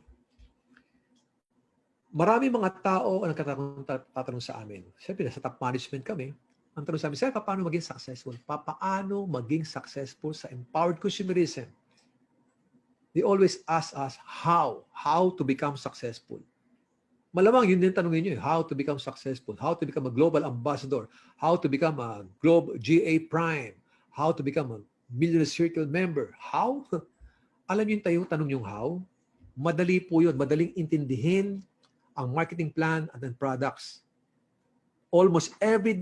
Marami mga tao ang tatanong sa amin. Siyempre, sa top management kami, ang tanong sa amin, sir, paano maging successful? Paano maging successful sa empowered consumerism? They always ask us how to become successful. Malamang yun din tanongin nyo, how to become successful, how to become a global ambassador, how to become a global GA Prime, how to become a Millionaire Circle member. How? Alam niyo yung tanong yung how? Madali po yun. Madaling intindihin ang marketing plan and products. Almost every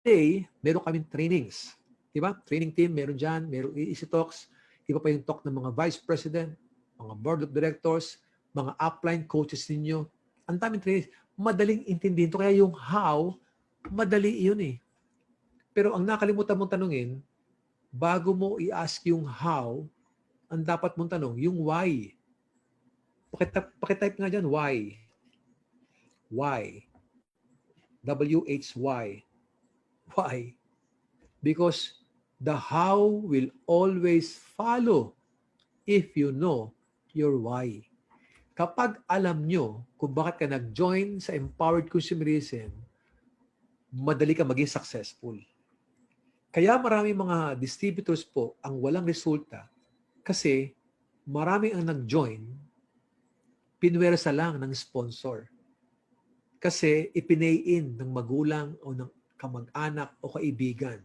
day, meron kaming trainings. Diba? Training team, meron dyan, meron easy talks. Iba pa yung talk ng mga vice president, mga board of directors, mga upline coaches ninyo. Ang daming trainings. Madaling intindihin to. Kaya yung how, madali yun eh. Pero ang nakalimutan mong tanungin, bago mo i-ask yung how, ang dapat mong tanong, yung why. Pakitype nga dyan, why. Why? W-H-Y. Why? Because the how will always follow if you know your why. Kapag alam nyo kung bakit ka nag-join sa empowered consumerism, madali ka maging successful. Kaya maraming mga distributors po ang walang resulta kasi maraming ang nag-join, pinwersa lang ng sponsor. Kasi ipinay-in ng magulang o ng kamag-anak o kaibigan.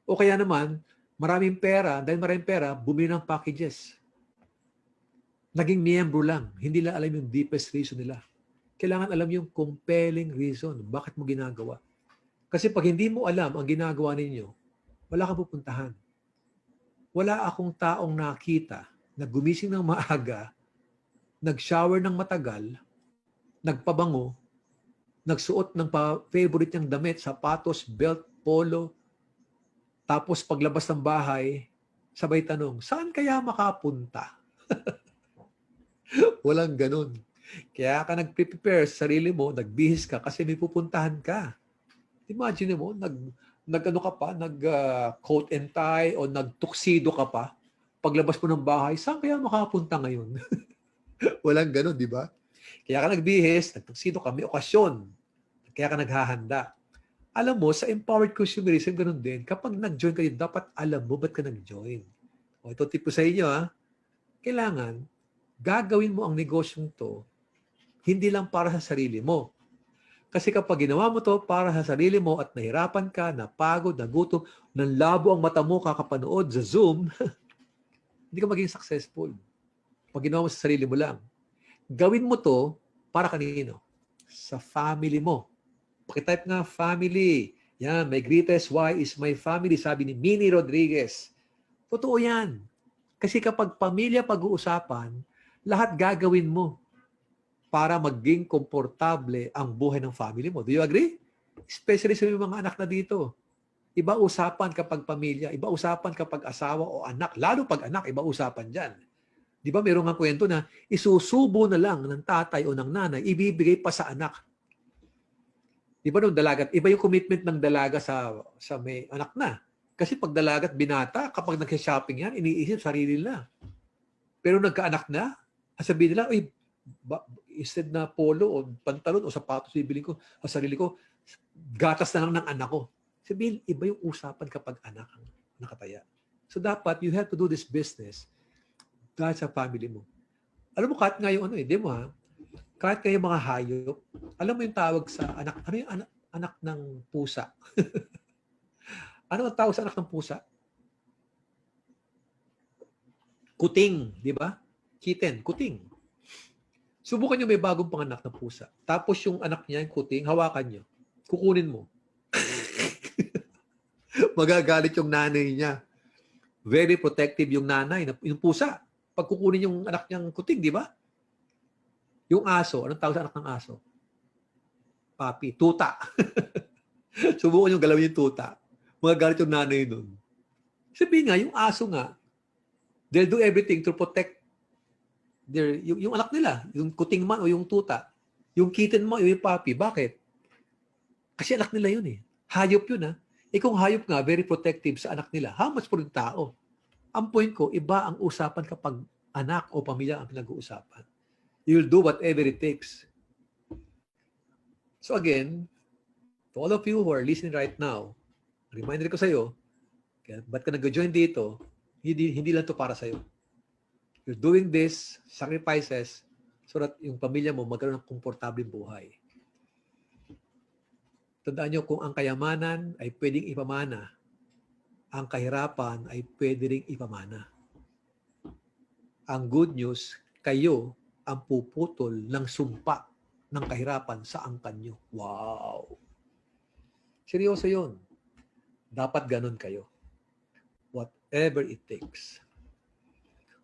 O kaya naman, maraming pera, dahil maraming pera, bumili ng packages. Naging miyembro lang. Hindi lang alam yung deepest reason nila. Kailangan alam yung compelling reason. Bakit mo ginagawa? Kasi pag hindi mo alam ang ginagawa ninyo, wala kang pupuntahan. Wala akong taong nakita na gumising ng maaga, nag-shower ng matagal, nagpabango, nagsuot ng favorite niyang damit, sapatos, belt, polo, Tapos paglabas ng bahay, sabay tanong, saan kaya makapunta? Walang ganun. Kaya ka nag-prepare sa sarili mo, nagbihis ka kasi may pupuntahan ka. Imagine mo, nag-ano ka pa, nag-coat and tie o nag-tuxedo ka pa. Paglabas mo ng bahay, saan kaya makapunta ngayon? Walang ganun, di ba? Kaya ka nagbihis, nag-tuxedo ka, may okasyon. Kaya ka naghahanda. Alam mo, sa empowered consumerism, ganun din. Kapag nag-join kayo, dapat alam mo ba't ka nag-join. O ito tip ko sa inyo, ha? Kailangan, gagawin mo ang negosyong to, hindi lang para sa sarili mo. Kasi kapag ginawa mo to para sa sarili mo at nahirapan ka, napagod, nagutom, nanlabo ang mata mo kakapanood sa Zoom, hindi ka maging successful. Pag ginawa mo sa sarili mo lang. Gawin mo to para kanino? Sa family mo. Pakitype nga, family. Yan, my greatest why is my family, sabi ni Minnie Rodriguez. Totoo yan. Kasi kapag pamilya pag-uusapan, lahat gagawin mo para maging komportable ang buhay ng family mo. Do you agree? Especially sa mga anak na dito. Iba usapan kapag pamilya, iba usapan kapag asawa o anak. Lalo pag anak, iba usapan dyan. Di ba mayroong nga kwento na isusubo na lang ng tatay o ng nanay, ibibigay pa sa anak. Di ba nung dalaga, iba yung commitment ng dalaga sa may anak na. Kasi pag dalaga at binata, kapag nag-shopping yan, iniisip sarili nila. Pero nagkaanak na, sabihin nila, instead na polo o pantalon o sapatos bibili ko sa sarili ko, gatas na lang ng anak ko. Sabihin, iba yung usapan kapag anak ang nakataya. So dapat, you have to do this business dahil sa family mo. Alam mo, kahit nga yung di mo ha, kahit kayo mga hayop, alam mo yung tawag sa anak, ano yung anak ng pusa? Ano ang tawag sa anak ng pusa? Kuting, di ba? Kitten, kuting. Subukan nyo may bagong panganak na pusa. Tapos yung anak niya, yung kuting, hawakan nyo. Kukunin mo. Magagalit yung nanay niya. Very protective yung nanay, yung pusa. Pag kukunin yung anak niyang kuting, di ba? Yung aso, anong tawag sa anak ng aso? Papi, tuta. Subukan yung galawin yung tuta. Magagalit yung nanay nun. Sabihin nga, yung aso nga, they'll do everything to protect yung anak nila, yung kuting man o yung tuta, yung kitten mo o yung papi. Bakit? Kasi anak nila yun eh. Hayop yun ha. Kung hayop nga, very protective sa anak nila. How much for yung tao? Ang point ko, iba ang usapan kapag anak o pamilya ang pinag-uusapan. You'll do whatever it takes. So again, to all of you who are listening right now, reminder ko sa iyo, ba't ka nag-join dito, hindi lang to para sa iyo. You're doing this, sacrifices, so that yung pamilya mo magkaroon ng komportableng buhay. Tandaan nyo, kung ang kayamanan ay pwedeng ipamana, ang kahirapan ay pwede ring ipamana. Ang good news, kayo ang puputol ng sumpa ng kahirapan sa angkan nyo. Wow! Seryoso yun. Dapat ganun kayo. Whatever it takes.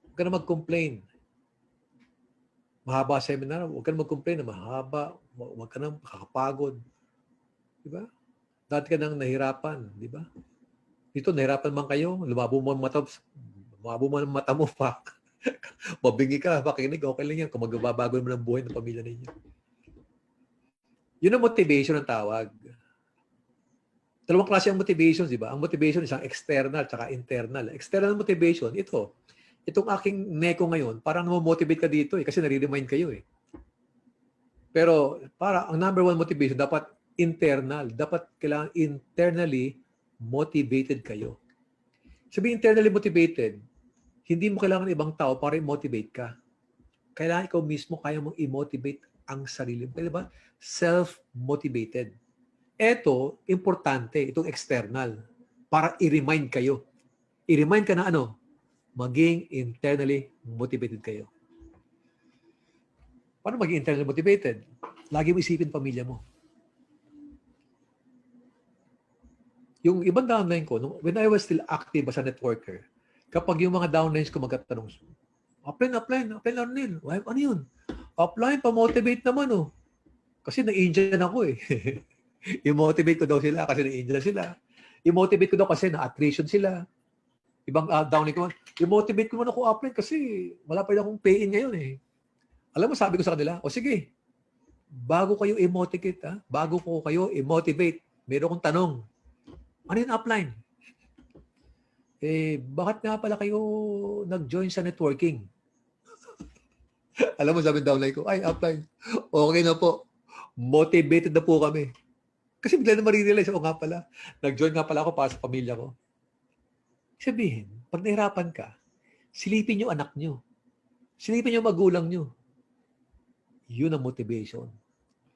Huwag ka na mag-complain. Mahaba seminar, huwag ka na mag-complain na mahaba. Huwag ka na makakapagod. Diba? Dati ka nang nahirapan. Diba? Dito, nahirapan man kayo. Lumabo mo ang mata mo pa. Mabingi ka, makinig, okay lang yan. Kung magbabago mo ng buhay ng pamilya ninyo. Yun ang motivation ng tawag. Dalawang klase ang motivations, di ba? Ang motivation isang external at internal. External motivation, ito. Itong aking neko ngayon, parang motivate ka dito kasi nare-remind kayo eh. Pero para ang number one motivation, dapat internal. Dapat kailangan internally motivated kayo. Sabi internally motivated, hindi mo kailangan ibang tao para i-motivate ka. Kailangan ikaw mismo kaya mong i-motivate ang sarili mo. Diba? Self-motivated. Ito, importante, itong external, para i-remind kayo. I-remind ka na ano? Maging internally motivated kayo. Paano maging internally motivated? Lagi mo isipin pamilya mo. Yung ibang downline ko, when I was still active as a networker, kapag yung mga downlines ko magkatanong, upline, Arnel, ano yun? Upline, pa-motivate naman oh. Kasi na-Indian ako eh. I-motivate ko daw sila kasi na-Indian sila. I-motivate ko daw kasi na attrition sila. Ibang downline ko, i-motivate ko muna ako upline kasi wala pa rin akong pay-in ngayon eh. Alam mo, sabi ko sa kanila, o sige, bago kayo i-motivate, bago ko kayo i-motivate, meron kong tanong, ano yung upline? Bakit nga pala kayo nag-join sa networking? Alam mo, sabi ng downline ko, ay, upline, okay na po. Motivated na po kami. Kasi bigla na marirealize, o nga pala, nag-join nga pala ako para sa pamilya ko. Sabihin, pag nahirapan ka, silipin nyo anak nyo. Silipin nyo magulang nyo. Yun ang motivation.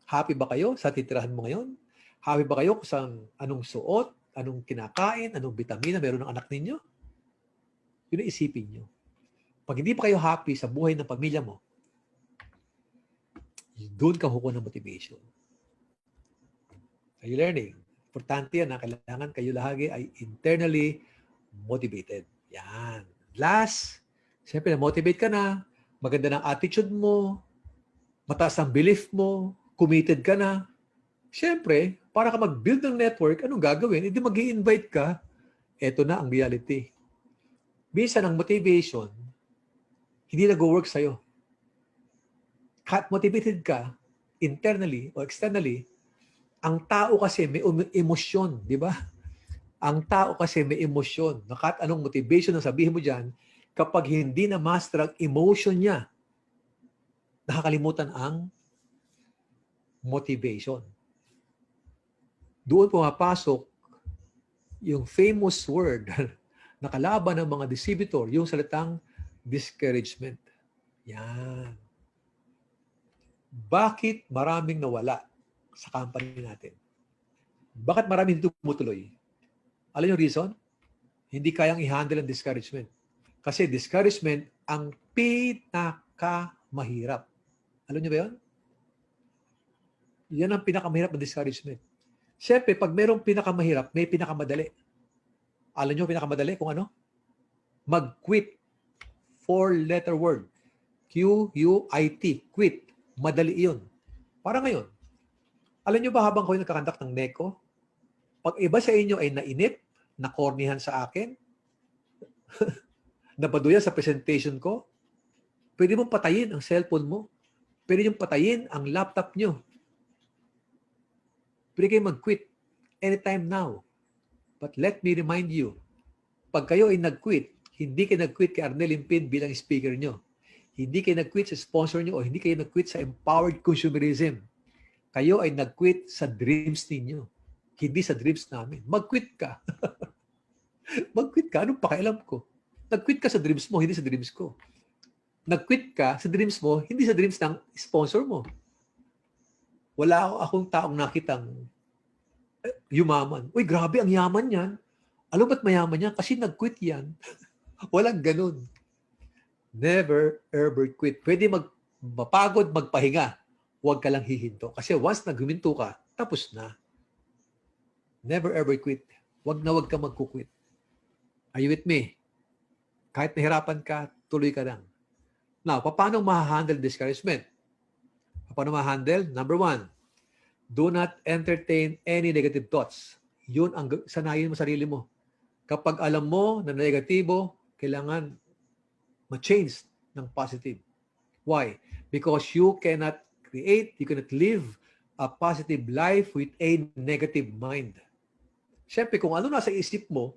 Happy ba kayo sa titirahan mo ngayon? Happy ba kayo sa anong suot, anong kinakain, anong vitamina meron ng anak ninyo? Yun ang isipin nyo. Pag hindi pa kayo happy sa buhay ng pamilya mo, doon ka huko ng motivation. Are you learning? Importante yan na kailangan kayo lagi ay internally motivated. Yan. Last, siyempre na-motivate ka na, maganda ng attitude mo, mataas ang belief mo, committed ka na. Siyempre, para ka mag-build ng network, anong gagawin? Hindi mag-i-invite ka. Ito na ang reality. Minsan ang motivation, hindi nag-work sa'yo. Kahit motivated ka, internally o externally, ang tao kasi may emosyon, di ba? Ang tao kasi may emosyon. Na kahit anong motivation na sabihin mo dyan, kapag hindi na master ang emotion niya, nakakalimutan ang motivation. Doon pumapasok yung famous word na kalaban ng mga distributor, yung salitang discouragement. Yan. Bakit maraming nawala sa company natin? Bakit maraming hindi tumutuloy? Alam yung reason? Hindi kayang i-handle ang discouragement. Kasi discouragement ang pinakamahirap. Alam niyo ba yun? Yan ang pinakamahirap na discouragement. Siyempre, pag mayroong pinakamahirap, may pinakamadali. Alam niyo pinakamadali kung ano? Mag-quit. 4-letter word. Q-U-I-T. Quit. Madali yun. Para ngayon, alam niyo ba habang kayo nagkakandak ng NECO, pag iba sa inyo ay nainip, nakornihan sa akin, napaduya sa presentation ko, pwede mong patayin ang cellphone mo. Pwede niyong patayin ang laptop niyo. Pwede kayo mag-quit anytime now. But let me remind you, pag kayo ay nag-quit, hindi kayo nag-quit kay Arnel Impin bilang speaker niyo. Hindi kayo nag-quit sa sponsor niyo o hindi kayo nag-quit sa empowered consumerism. Kayo ay nag-quit sa dreams ninyo. Hindi sa dreams namin. Mag-quit ka. Mag-quit ka. Anong pakialam ko? Nag-quit ka sa dreams mo, hindi sa dreams ko. Nag-quit ka sa dreams mo, hindi sa dreams ng sponsor mo. Wala akong taong nakitang yumaman. Uy, grabe, ang yaman yan. Alam ba't mayaman yan? Kasi nag-quit yan. Walang ganun. Never ever quit. Pwede mapagod, magpahinga. Huwag ka lang hihinto. Kasi once naghuminto ka, tapos na. Never ever quit. Huwag ka magkukwit. Are you with me? Kahit nahirapan ka, tuloy ka lang. Now, paano ma-handle discouragement? Paano ma-handle? Number 1, do not entertain any negative thoughts. Yun ang sanayin mo sarili mo. Kapag alam mo na negatibo, kailangan ma-change ng positive. Why? Because you cannot live a positive life with a negative mind. Siyempre, kung ano nasa isip mo,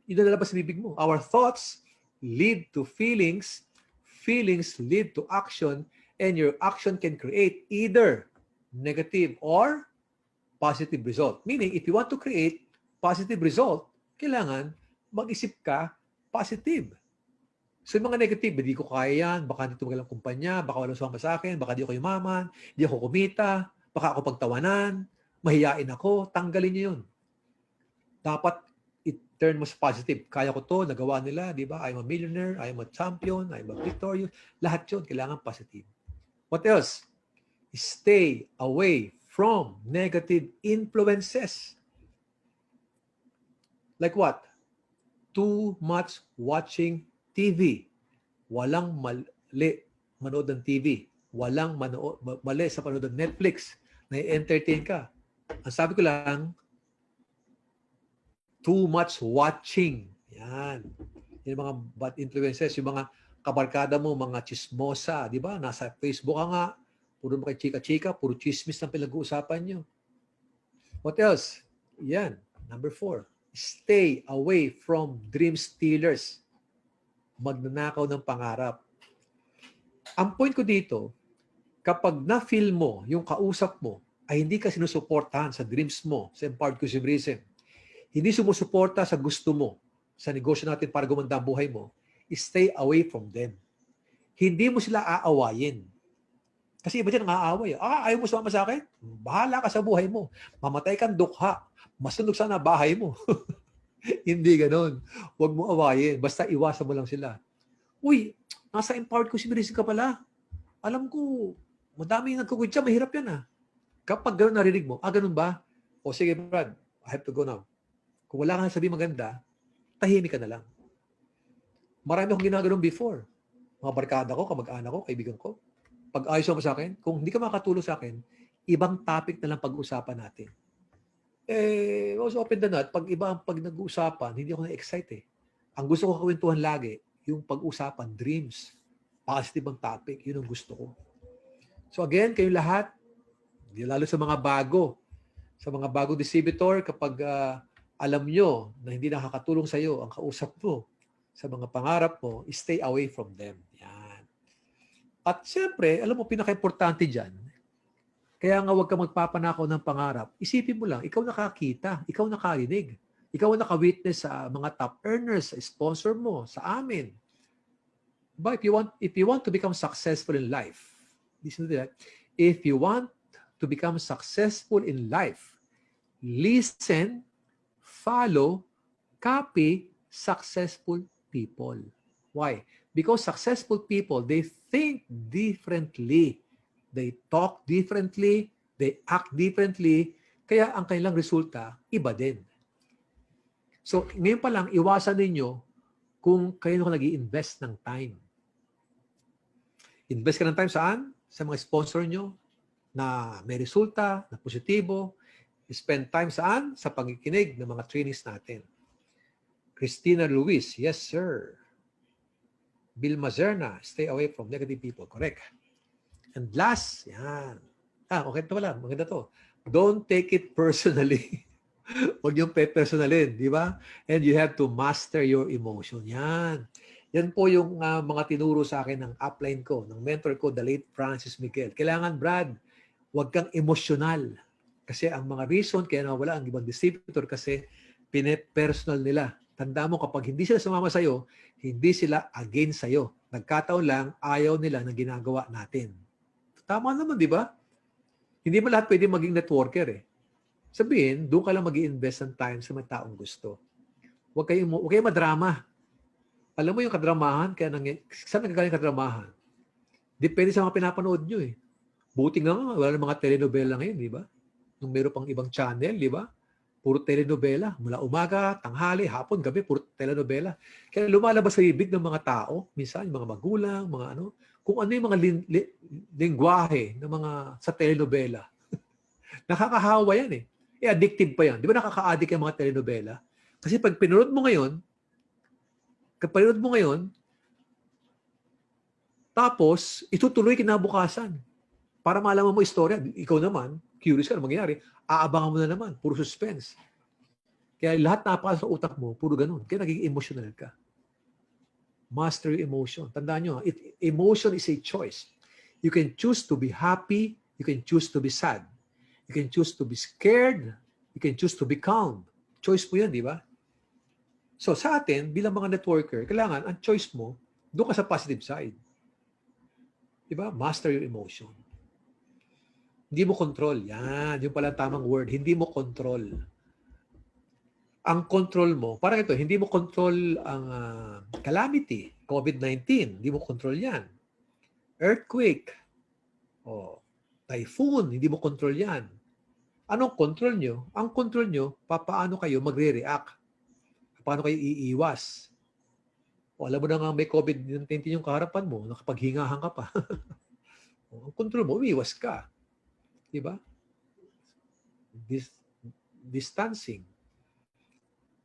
yun na lalabas sa bibig mo. Our thoughts lead to feelings, feelings lead to action, and your action can create either negative or positive result. Meaning, if you want to create positive result, kailangan mag-isip ka positive. So yung mga negative, hindi ko kaya yan, baka hindi tumagal ang kumpanya, baka walang sumama sa akin, baka di ako yumaman, di ako kumita, baka ako pagtawanan, mahiyain ako, tanggalin niyo yun. Dapat i-turn mo sa positive. Kaya ko to, nagawa nila, di ba? I'm a millionaire, I'm a champion, I'm a victorious. Lahat yun, kailangan positive. What else? Stay away from negative influences. Like what? Too much watching TV. Walang mali manood ng TV. Walang mali sa panood ng Netflix. Na-entertain ka. Ang sabi ko lang, Too much watching. Yan. Yung mga bad influences, yung mga kabarkada mo, mga chismosa, di ba? Nasa Facebook ka nga, puro mga chika-chika, puro chismis ang pinag-uusapan nyo. What else? Yan. Number 4. Stay away from dream stealers. Magnanakaw ng pangarap. Ang point ko dito, kapag na-feel mo, yung kausap mo, ay hindi ka sinusuportahan sa dreams mo, sa empowered consumerism, hindi sumusuporta sa gusto mo, sa negosyo natin para gumanda ang buhay mo, stay away from them. Hindi mo sila aawayin. Kasi iba dyan ang aaway. Ayaw mo sumama sa akin? Bahala ka sa buhay mo. Mamatay kang dukha. Masunog sana bahay mo. Hindi ganon. Huwag mo awayin. Basta iwasan mo lang sila. Uy, nasa empowered consumerism ka pala. Alam ko, madami yung nagkukwit siya. Mahirap yan . Kapag gano'n narinig mo, ganun ba? O sige Brad, I have to go now. Kung wala ka na sabihin maganda, tahimik ka na lang. Marami akong ginaganon before. Mga barkada ko, kamag-anak ko, kaibigan ko. Pag ayos mo sa akin, kung hindi ka makatulong sa akin, ibang topic na lang pag-usapan natin. Also open the nut, pag iba ang pag nag-uusapan, hindi ako na-excite . Ang gusto ko kawentuhan lagi, yung pag-usapan, dreams, positive ang topic, yun ang gusto ko. So again, kayong lahat, lalo sa mga bagong distributor, kapag alam nyo na hindi nakakatulong sa iyo ang kausap mo sa mga pangarap mo, stay away from them. Yan. At siyempre, alam mo, pinaka-importante dyan, kaya nga huwag ka magpapanakaw ng pangarap. Isipin mo lang, ikaw nakakita, ikaw nakarinig, ikaw naka-witness sa mga top earners, sa sponsor mo, sa amin. But if you want to become successful in life, listen to that. If you want to become successful in life, listen, follow, copy successful people. Why? Because successful people, they think differently. They talk differently. They act differently. Kaya ang kanilang resulta, iba din. So, ngayon pa lang, iwasan ninyo kung kayo nag-i-invest ng time. Invest ka ng time saan? Sa mga sponsor nyo na may resulta, na positibo. Spend time saan? Sa pagkikinig ng mga trainings natin. Christina Luis, yes sir. Bill Mazerna, stay away from negative people. Correct. And last, yan. Okay ito pala. Maganda to. Don't take it personally. Huwag yung pe-personalin, di ba? And you have to master your emotion. Yan. Yan po yung mga tinuro sa akin ng upline ko, ng mentor ko, the late Francis Miguel. Kailangan, Brad, huwag kang emosyonal. Kasi ang mga reason kaya nawala ang ibang distributor kasi pine-personal nila. Tanda mo, kapag hindi sila sumama sa'yo, hindi sila against sa'yo. Nagkataon lang, ayaw nila na ginagawa natin. Tama naman, di ba? Hindi mo lahat pwede maging networker . Sabihin, doon ka lang mag-i-invest ng time sa mga taong gusto. Huwag kayong madrama. Alam mo yung kadramahan, saan nagagaling kadramahan? Depende sa mga pinapanood nyo . Buti nga, wala ng mga telenovela ngayon, di ba? Nung meron pang ibang channel, di ba? Puro telenovela. Mula umaga, tanghali, hapon, gabi, puro telenovela. Kaya lumalabas sa ibig ng mga tao, minsan, yung mga magulang, mga ano, kung ano yung mga lingwahe ng mga sa telenovela. Nakakahawa yan . Addictive pa yan. Di ba nakaka-addict yung mga telenovela? Kasi pag pinanood mo ngayon, tapos, itutuloy kinabukasan. Para malaman mo istorya, ikaw naman, curious ka na mangyayari, aabangan mo na naman, puro suspense. Kaya lahat napasok sa utak mo, puro ganun. Kaya naging emotional ka. Master your emotion. Tandaan nyo, emotion is a choice. You can choose to be happy, you can choose to be sad. You can choose to be scared, you can choose to be calm. Choice mo yan, di ba? So sa atin, bilang mga networker, kailangan ang choice mo, doon ka sa positive side. Di ba? Master your emotion. Hindi mo control. Yan. Yung pala tamang word. Hindi mo control. Ang control mo, parang ito, hindi mo control ang calamity, COVID-19. Hindi mo control yan. Earthquake. Typhoon. Hindi mo control yan. Anong control nyo? Ang control nyo, paano kayo magre-react? Paano kayo iiwas? Alam mo na nga may COVID-19 yung kaharapan mo, nakapaghingahan ka pa. Ang control mo, umiwas ka. Diba? Distancing.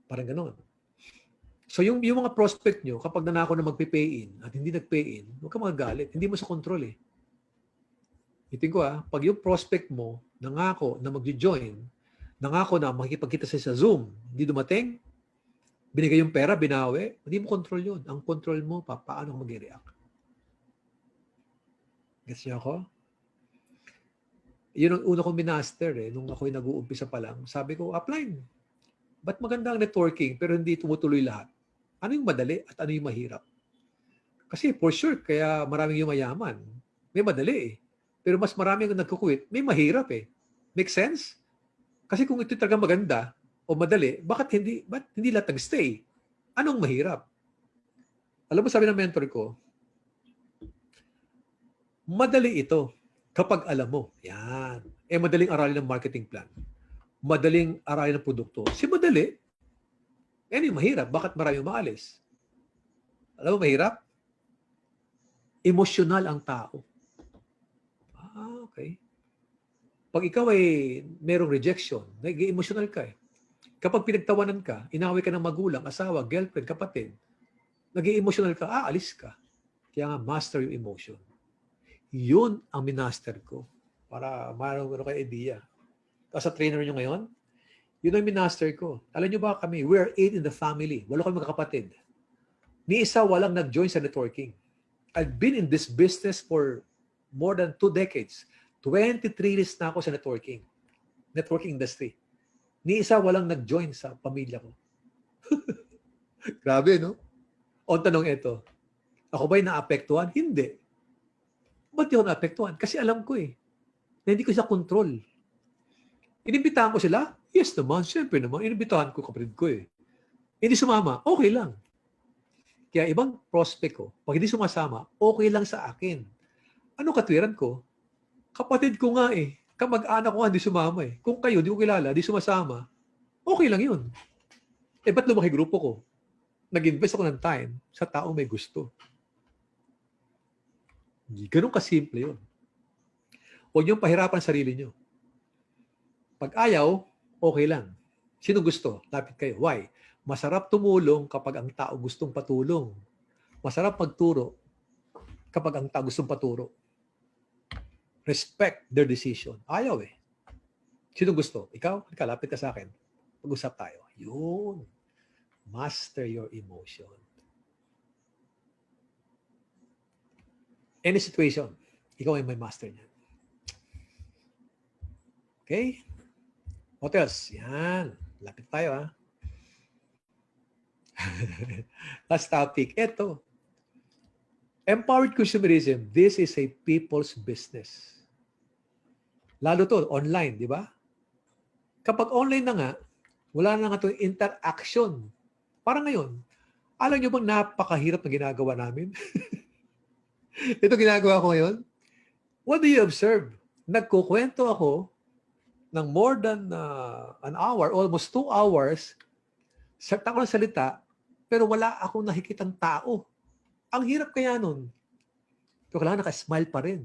Parang gano'n. So yung mga prospect nyo, kapag nanako na magpipay in at hindi nagpay in, huwag ka magagalit. Hindi mo sa control eh. Itin ko pag yung prospect mo nangako na mag-join, nangako na makikipagkita sa Zoom, hindi dumating, binigay yung pera, binawi, hindi mo control yun. Ang control mo, paano ka mag-react. Gets niyo ako? Yun ang una kong minaster nung ako'y nag-uumpisa pa lang. Sabi ko, apply. Ba't maganda ang networking pero hindi tumutuloy lahat? Ano yung madali at ano yung mahirap? Kasi for sure, kaya maraming yung mayaman. May madali Pero mas maraming nagkukwit, may mahirap Make sense? Kasi kung ito talaga maganda o madali, ba't hindi lahat nag-stay? Anong mahirap? Alam mo, sabi ng mentor ko, madali ito kapag alam mo. Yan. Madaling aralin ng marketing plan. Madaling aralin ng produkto. Madali. Yung mahirap. Bakit maraming maalis? Alam mo, mahirap? Emosyonal ang tao. Okay. Pag ikaw ay merong rejection, nag-emotional ka Kapag pinagtawanan ka, inaway ka ng magulang, asawa, girlfriend, kapatid, nag-emotional ka, alis ka. Kaya nga, master yung emotion. Yun ang minaster ko. Para mayroon kayo idea. Tapos sa trainer nyo ngayon, yun ang minaster ko. Alam nyo ba kami, we're 8 in the family. 8 kami magkakapatid. Ni isa walang nag-join sa networking. I've been in this business for more than 2 decades. 23 years na ako sa networking industry. Ni isa walang nag-join sa pamilya ko. Grabe, no? O tanong ito, ako ba'y naapektuhan? Hindi. Ba't yun naapektuhan? Kasi alam ko na hindi ko sa control. Inibitahan ko sila? Yes naman, siyempre naman. Inibitahan ko kapatid ko Hindi sumama, okay lang. Kaya ibang prospect ko, pag hindi sumasama, okay lang sa akin. Ano katwiran ko? Kapatid ko nga kamag-anak ko nga hindi sumama Kung kayo, di ko kilala, di sumasama, okay lang yun. Ba't lumaki grupo ko? Nag-invest ako ng time sa taong may gusto. Ganun kasimple yun. Huwag niyong pahirapan sarili niyo. Pag ayaw, okay lang. Sino gusto? Lapit kayo. Why? Masarap tumulong kapag ang tao gustong patulong. Masarap magturo kapag ang tao gustong paturo. Respect their decision. Ayaw Sino gusto? Ikaw? Lapit ka sa akin. Pag-usap tayo. Yun. Master your emotion. Any situation, ikaw ay may master niyan. Okay? What else? Yan. Lapit tayo Last topic. Ito. Empowered consumerism. This is a people's business. Lalo to, online, di ba? Kapag online na nga, wala na nga itong interaction. Parang ngayon, alam nyo bang napakahirap na ginagawa namin? Ito ginagawa ko ngayon. What do you observe? Nagkukwento ako ng more than an hour, almost 2 hours, sa takot ng salita, pero wala akong nakikitang tao. Ang hirap kaya nun. Pero kailangan naka-smile pa rin.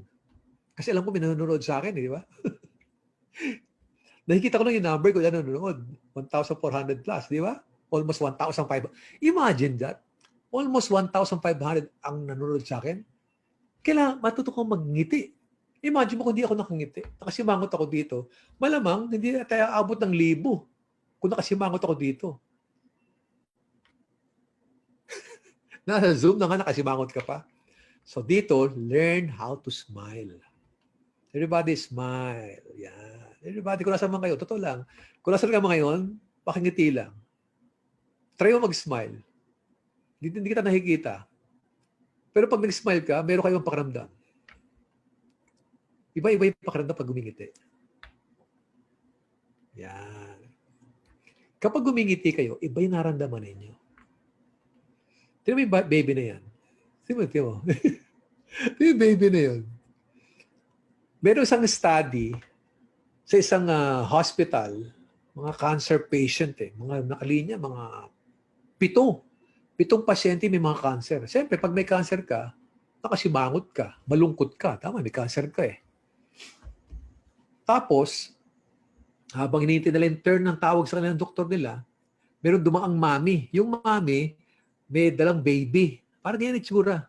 Kasi alam ko, may nanonood sa akin, di ba? Nakikita ko lang yung number ko na nanonood. 1,400 plus, di ba? Almost 1,500. Imagine that. Almost 1,500 ang nanonood sa akin. Kailangan matuto kong magngiti. Imagine mo kung hindi ako nakangiti. Nakasimangot ako dito. Malamang, hindi na tayo abot ng 1,000 kung nakasimangot ako dito. Nasa Zoom na nga nakasimangot ka pa. So dito, learn how to smile. Everybody smile. Yan. Everybody, kung nasa man kayo, totoo lang. Kung nasa ka ngayon, pakingiti lang. Try mo mag-smile. Hindi kita nakikita. Pero pag nag-smile ka, meron kayong pakiramdam. Iba-iba yung pakiramdam pag gumingiti. Yan. Kapag gumingiti kayo, iba yung naramdaman ninyo. Tignan mo yung baby na yan. Tignan mo. Tignan yung baby na yun. Meron isang study sa isang hospital, mga cancer patient mga nakalinya, mga 7 pasyente may mga cancer. Siyempre, pag may cancer ka, nakasimangot ka, malungkot ka. Tama, may cancer ka Tapos, habang hinihintay nila yung turn ng tawag sa kanilang doktor nila, Meron dumaang mami. Yung mami, may dalang baby. Parang ganyan itsura.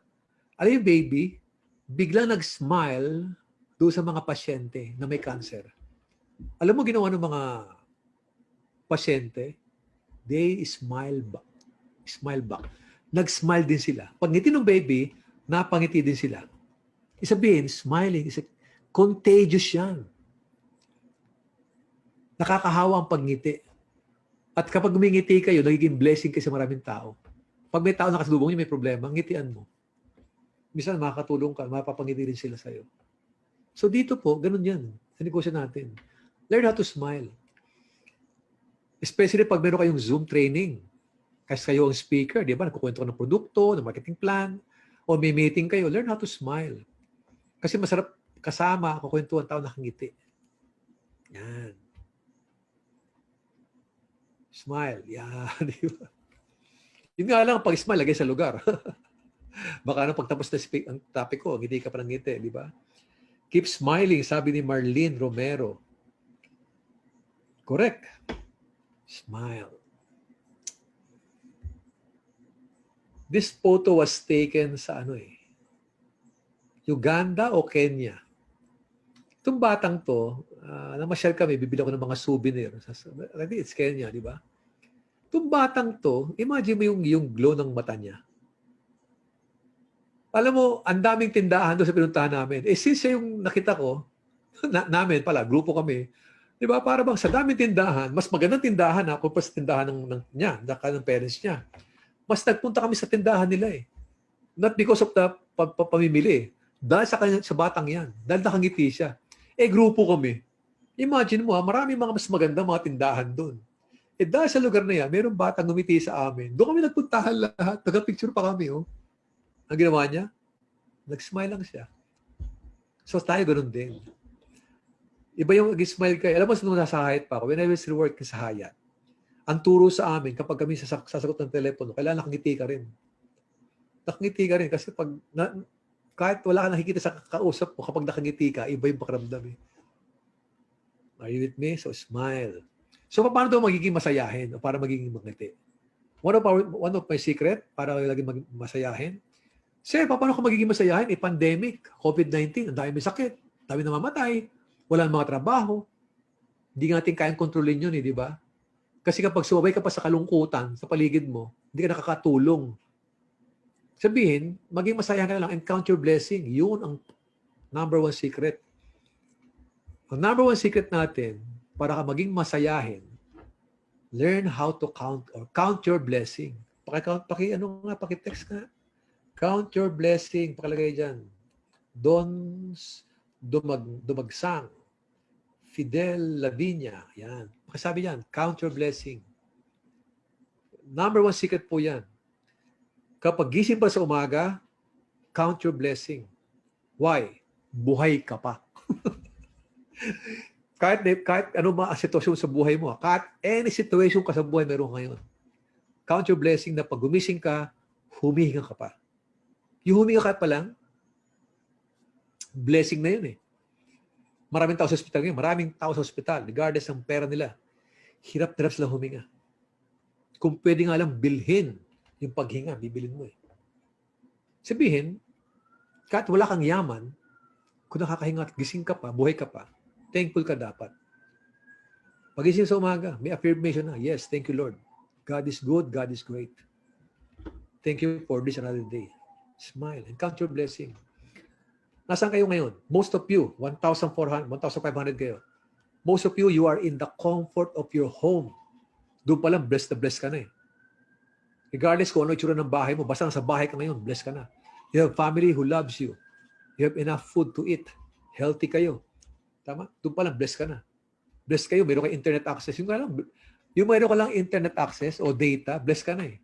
Alam yung baby, bigla nag-smile doon sa mga pasyente na may cancer. Alam mo ginawa ng mga pasyente? They smile back. Smile back. Nag-smile din sila. Pag ngiti ng baby, napangiti din sila. Isabihin, smiling, contagious yan. Nakakahawa ang pagngiti. At kapag umingiti kayo, nagiging blessing kayo sa maraming tao. Pag may tao nakasalubong niyo may problema, ngitian mo. Minsan makakatulong ka, mapapangiti rin sila sa'yo. So dito po, ganun yan. Sa negosyo natin. Learn how to smile. Especially pag meron kayong Zoom training. Kasi kayo ang speaker, di ba? Nagkukwento ka ng produkto, ng marketing plan, o may meeting kayo, learn how to smile. Kasi masarap kasama, kukwento ang tao nakangiti. Yan. Smile. Yan. Di ba? Yun nga lang, pag smile, lagay sa lugar. Baka na pagtapos na ang topic ko, ngiti ka pa ng ngiti, di ba? Keep smiling, sabi ni Marlene Romero. Correct. Smile. This photo was taken sa Uganda o Kenya. Itong batang to, namasyal kami, bibili ako ng mga souvenir. I think it's Kenya, di ba? Itong batang to, imagine mo yung glow ng mata niya. Alam mo, ang daming tindahan doon sa pinuntahan namin. Since siya yung nakita ko, namin pala, grupo kami, di ba, para bang sa daming tindahan, mas magandang tindahan kumpara sa tindahan ng parents niya. Mas nagpunta kami sa tindahan nila eh. Not because of the pamimili. Dahil sa batang yan. Dahil nakangiti siya. Grupo kami. Imagine mo, maraming mga mas magandang mga tindahan doon. Dahil sa lugar na yan, mayroong batang ngumiti sa amin. Doon kami nagpuntahan lahat. Nag-picture pa kami. Ang ginawa niya, nag-smile lang siya. So tayo ganun din. Iba yung nag-smile kayo. Alam mo, nung nasa Hyatt pa ako, when I was working sa Hyatt, ang turo sa amin, kapag kami sasagot ng telepono, kailangan nakangiti ka rin. Nakangiti ka rin kasi kahit wala ka nakikita sa kausap mo, kapag nakangiti ka, iba yung pakiramdam eh. Are you with me? So smile. So paano daw magiging masayahin o para magiging magngiti? One of my secret para laging masayahin. Sir, paano ka magiging masayahin? Pandemic, COVID-19, ang dami may sakit, dami namamatay, wala mga trabaho. Hindi natin kayang kontrolin yun di ba? Kasi kapag sumabay ka pa sa kalungkutan sa paligid mo, hindi ka nakakatulong. Sabihin, maging masaya ka na lang and count your blessing. Yun ang number one secret. Ang number one secret natin, para ka maging masayahin, learn how to count your blessing. Paki-text nga. Count your blessing. Pakalagay dyan. Dumagsang. Fidel Lavinia. Yan. Pakisabi yan. Count your blessing. Number one secret po yan. Kapag gising pa sa umaga, count your blessing. Why? Buhay ka pa. kahit ano ba ang sitwasyon sa buhay mo, kahit any situation ka sa buhay meron ngayon, count your blessing na pag gumising ka, humihinga ka pa. Yung huminga ka pa lang, blessing na yun eh. Maraming tao sa ospital ngayon, maraming tao sa ospital, regardless ng pera nila, hirap-hirap sila huminga. Kung pwede nga lang bilhin yung paghinga, bibilin mo eh. Sabihin, kahit wala kang yaman, kung nakakahinga at gising ka pa, buhay ka pa, thankful ka dapat. Pagising sa umaga, may affirmation na, yes, thank you Lord. God is good, God is great. Thank you for this another day. Smile and count your blessing. Nasaan kayo ngayon? Most of you, 1,400, 1,500 kayo. Most of you, you are in the comfort of your home. Doon pa lang, blessed na blessed ka na eh. Regardless kung ano itsura ng bahay mo, basta nasa bahay ka ngayon, blessed ka na. You have family who loves you. You have enough food to eat. Healthy kayo. Tama? Doon pa lang, blessed ka na. Blessed kayo, mayroon kang internet access. Yung mayroon ka lang internet access o data, blessed ka na eh.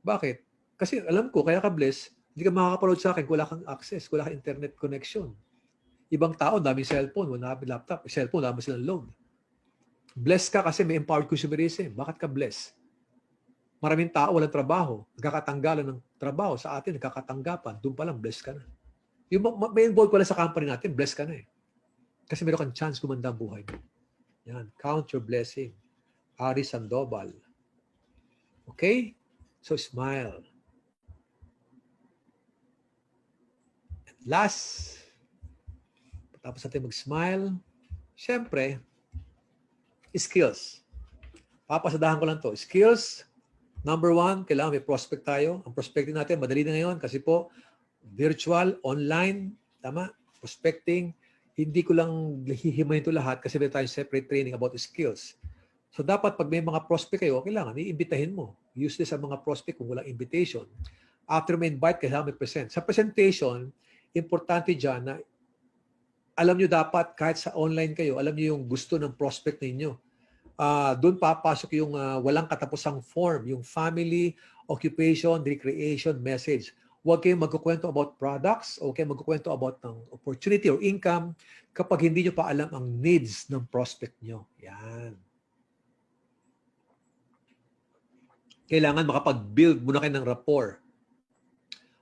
Bakit? Kasi alam ko, kaya ka blessed, hindi ka makakapanood sa akin kung wala kang access, kung wala kang internet connection. Ibang tao, daming cellphone, wala kang laptop, cellphone, dami silang load. Blessed ka kasi may empowered consumerism. Bakit ka blessed? Maraming tao walang trabaho, nagkakatanggalan ng trabaho. Sa atin, nagkakatanggapan. Doon pa lang, blessed ka na. Yung may involved pala sa company natin, blessed ka na eh. Kasi meron kang chance gumanda ang buhay mo. Yan, count your blessing. Ari Sandoval. Okay? So, smile. Last, tapos natin mag-smile, syempre, skills. Papasadahan ko lang to. Skills, number 1, kailangan may prospect tayo. Ang prospecting natin, madali na ngayon kasi po, virtual, online, tama? Prospecting, hindi ko lang hihimayin ito lahat kasi may tayong separate training about skills. So dapat pag may mga prospect kayo, kailangan iimbitahin mo. Useless ang mga prospect kung walang invitation. After may invite, kailangan may present. Sa presentation, importante dyan na alam nyo dapat kahit sa online kayo, alam nyo yung gusto ng prospect ninyo. Doon papasok yung walang katapusang form, yung family, occupation, recreation, message. Huwag kayong magkukwento about products, o kayong magkukwento about ng opportunity or income kapag hindi nyo pa alam ang needs ng prospect nyo. Yan. Kailangan makapag-build muna kayo ng rapport.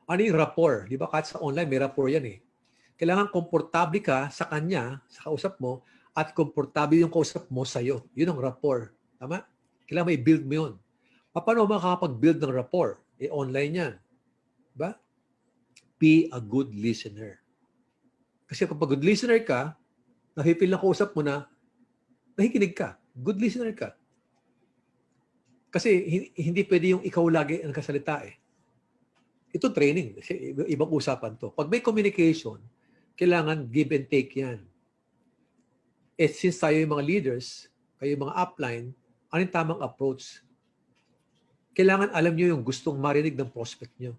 Ano yung rapport? Di ba? Kahit sa online, may rapport yan eh. Kailangan komportable ka sa kanya, sa kausap mo, at komportable yung kausap mo sa'yo. Yun ang rapport. Tama? Kailangan may build mo yun. Paano makakapag-build ng rapport? Online yan. Diba? Be a good listener. Kasi kapag good listener ka, nahipil na kausap mo na, nakikinig ka. Good listener ka. Kasi hindi pwede yung ikaw lagi ang kasalita eh. Ito training. Ibang usapan to. Pag may communication, kailangan give and take yan. Since tayo yung mga leaders, kayo yung mga upline, ano yung tamang approach? Kailangan alam nyo yung gustong marinig ng prospect nyo.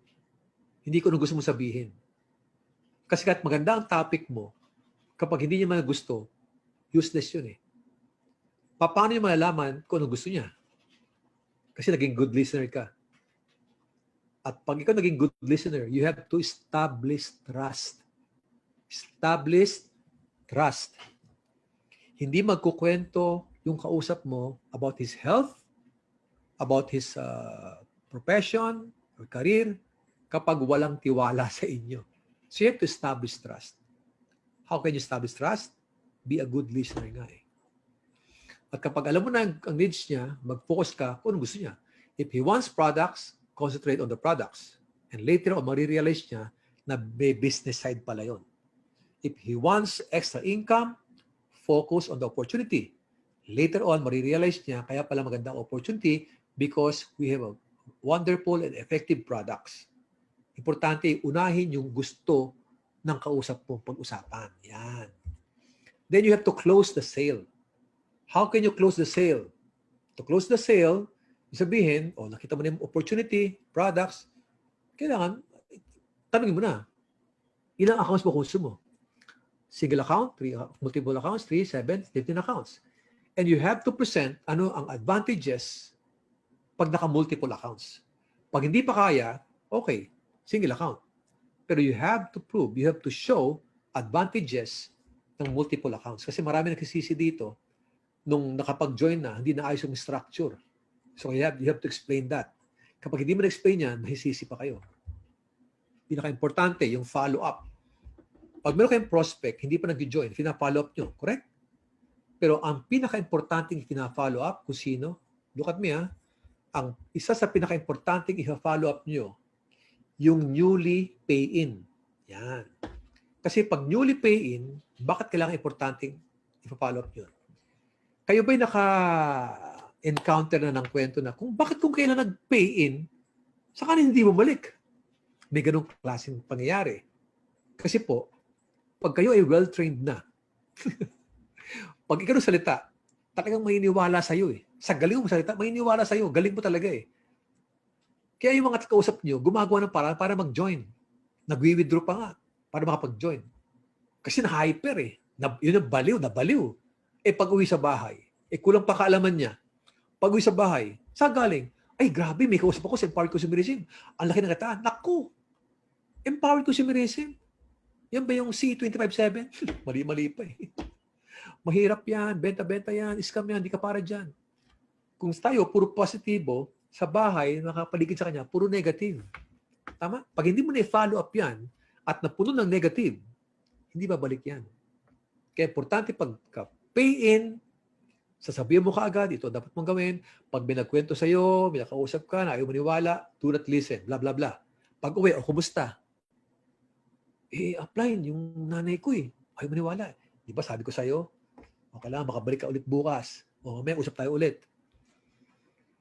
Hindi ko nung gusto mo sabihin. Kasi kahit maganda ang topic mo, kapag hindi niya gusto, useless yun eh. Paano niya malalaman kung ano gusto niya? Kasi naging good listener ka. At pag ikaw naging good listener, you have to establish trust. Establish trust. Hindi magkukwento yung kausap mo about his health, about his profession or career, kapag walang tiwala sa inyo. So you have to establish trust. How can you establish trust? Be a good listener nga eh. At kapag alam mo na ang needs niya, mag-focus ka kung ano gusto niya. If he wants products, concentrate on the products. And later on, marirealize niya na may business side pala yun. If he wants extra income, focus on the opportunity. Later on, marirealize niya kaya pala magandang opportunity because we have a wonderful and effective products. Importante, unahin yung gusto ng kausap mong pag-usapan. Yan. Then you have to close the sale. How can you close the sale? To close the sale, sabihin, nakita mo na yung opportunity, products, kailangan, tanongin mo na, ilang accounts mo gusto mo? Single account, multiple accounts, 3, 7, 15 accounts. And you have to present ano ang advantages pag naka-multiple accounts. Pag hindi pa kaya, okay, single account. Pero you have to prove, you have to show advantages ng multiple accounts. Kasi marami nagsisisi dito, nung nakapag-join na, hindi na ayos yung structure. So you have to explain that. Kapag hindi mo na-explain yan, mahisisi pa kayo. Pinaka-importante, yung follow-up. Pag meron kayong prospect, hindi pa nag-join, pina-follow up nyo, correct? Pero ang pinaka-importante pina-follow up, kung sino, look at me ang isa sa pinaka-importante i-follow up nyo, yung newly pay-in. Yan. Kasi pag newly pay-in, bakit kailangan importante i-follow up nyo? Kayo ba'y naka-encounter na ng kwento na bakit kung kailan nag-pay-in, saka hindi bumalik? May ganong klaseng pangyayari. Kasi po, pag kayo ay well-trained na, pag ikaw salita, talagang maniniwala sa'yo eh. Sa galing mo salita, maniniwala sa'yo. Galing mo talaga eh. Kaya yung mga kausap nyo, gumagawa ng paraan para mag-join. Nag-withdraw pa nga para makapag-join. Kasi na-hyper eh. Yun ang nabaliw. Pag-uwi sa bahay, kulang pa kaalaman niya. Pag-uwi sa bahay, saan galing? Ay, grabe, may kausap ako sa Empowered Consumerism. Ang laki ng kataan. Naku! Empowered Consumerism? Yan ba yung C257? Mali-mali pa eh. Mahirap yan, benta-benta yan, scam yan, di ka para dyan. Kung tayo, puro positibo, sa bahay, nakapaligid sa kanya, puro negative. Tama? Pag hindi mo na-follow up yan, at napuno ng negative, hindi babalik yan. Kaya importante pag pay in, Sasabihin mo kaagad, ito dapat mong gawin. Pag may nagkwento sa'yo, may nakausap ka na ayaw maniwala, do not listen, blah, blah, blah. Pag uwi, o kumusta? Apply yung nanay ko eh. Ayaw maniwala. Di ba sabi ko sa'yo, o kailangan makabalik ka ulit bukas. O mamaya usap tayo ulit.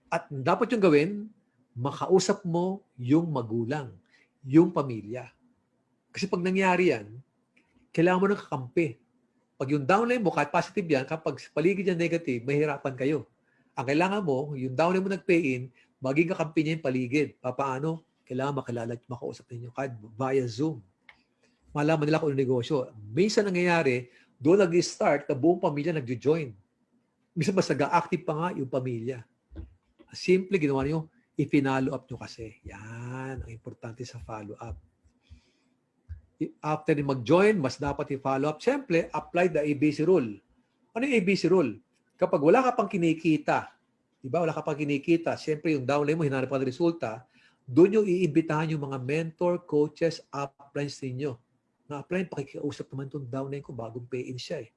At dapat yung gawin, makausap mo yung magulang, yung pamilya. Kasi pag nangyari yan, kailangan mo ng kakampi. Pag yung downline mo, kahit positive yan, kapag paligid yan negative, mahirapan kayo. Ang kailangan mo, yung downline mo nag-pay in, maging kakampi niya yung paligid. Paano? Kailangan makilala at makausap ninyo kahit via Zoom. Malaman nila kung ano negosyo. Minsan nangyayari, doon nag-start na buong pamilya nag-join. Minsan mas nag-active pa nga yung pamilya. Simple, ginawa niyo, i-follow up nyo kasi. Yan, ang importante sa follow-up. After mag-join, mas dapat i-follow up. Siyempre, apply the ABC rule. Ano yung ABC rule? Kapag wala ka pang kinikita, di ba? Wala ka pang kinikita, siyempre yung downline mo, hinanap ka ng resulta, doon yung iimbitahan yung mga mentor, coaches, uplines ninyo. Na upline, pakikausap naman itong downline ko, bagong pay-in siya eh.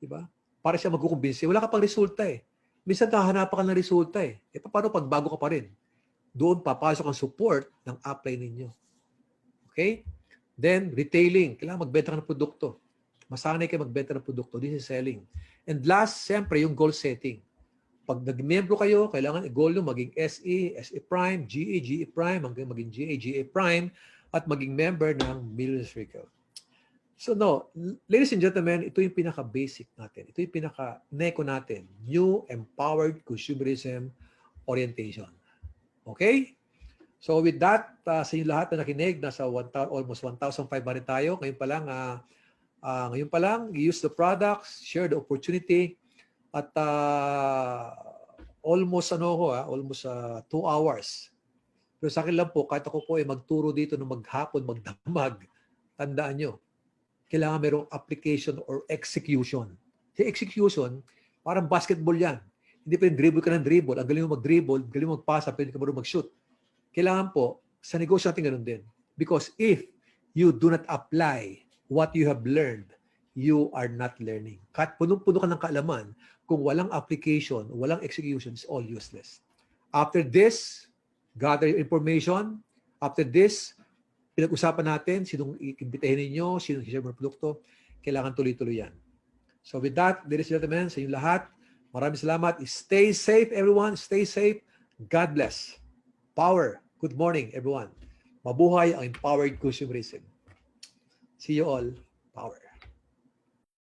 Di ba? Para siya magkukumbinsi. Wala ka pang resulta eh. Minsan hahanapan ka ng resulta eh. Paano pag bago ka pa rin? Doon papasok ang support ng upline ninyo. Okay? Then, retailing. Kailangan magbenta ka ng produkto. Masanay kayo magbenta ng produkto. This is selling. And last, siyempre, yung goal setting. Pag nag-membro kayo, kailangan i-goal nyo maging SE, SE Prime, GE, GE Prime, hanggang maging GA, GA Prime, at maging member ng Millionaires Circle. So no, ladies and gentlemen, ito yung pinaka-basic natin. Ito yung pinaka-neko natin. New Empowered Consumerism Orientation. Okay? So with that, sa inyo lahat na nakinig, nasa almost 1,500 tayo. Ngayon pa lang, use the products, share the opportunity, at almost 2 hours. Pero sa akin lang po, kahit ako po ay magturo dito ng maghapon, magdamag, tandaan nyo, kailangan mayroong application or execution. Si execution, parang basketball yan. Hindi pa yung dribble ka ng dribble. Ang galing mo mag-dribble, galing mo magpasa, pwede ka marunong mag-shoot. Kailangan po, sa negosyo natin ganun din. Because if you do not apply what you have learned, you are not learning. Kahit punong-puno ka ng kaalaman, kung walang application, walang execution, it's all useless. After this, gather your information. After this, pinag-usapan natin, sinong iimbitahin ninyo, sinong i-share mo ng produkto, kailangan tuloy-tuloy yan. So with that, ladies and gentlemen, sa inyo lahat, maraming salamat. Stay safe, everyone. Stay safe. God bless. Power. Good morning, everyone. Mabuhay ang empowered consumerism. See you all. Power.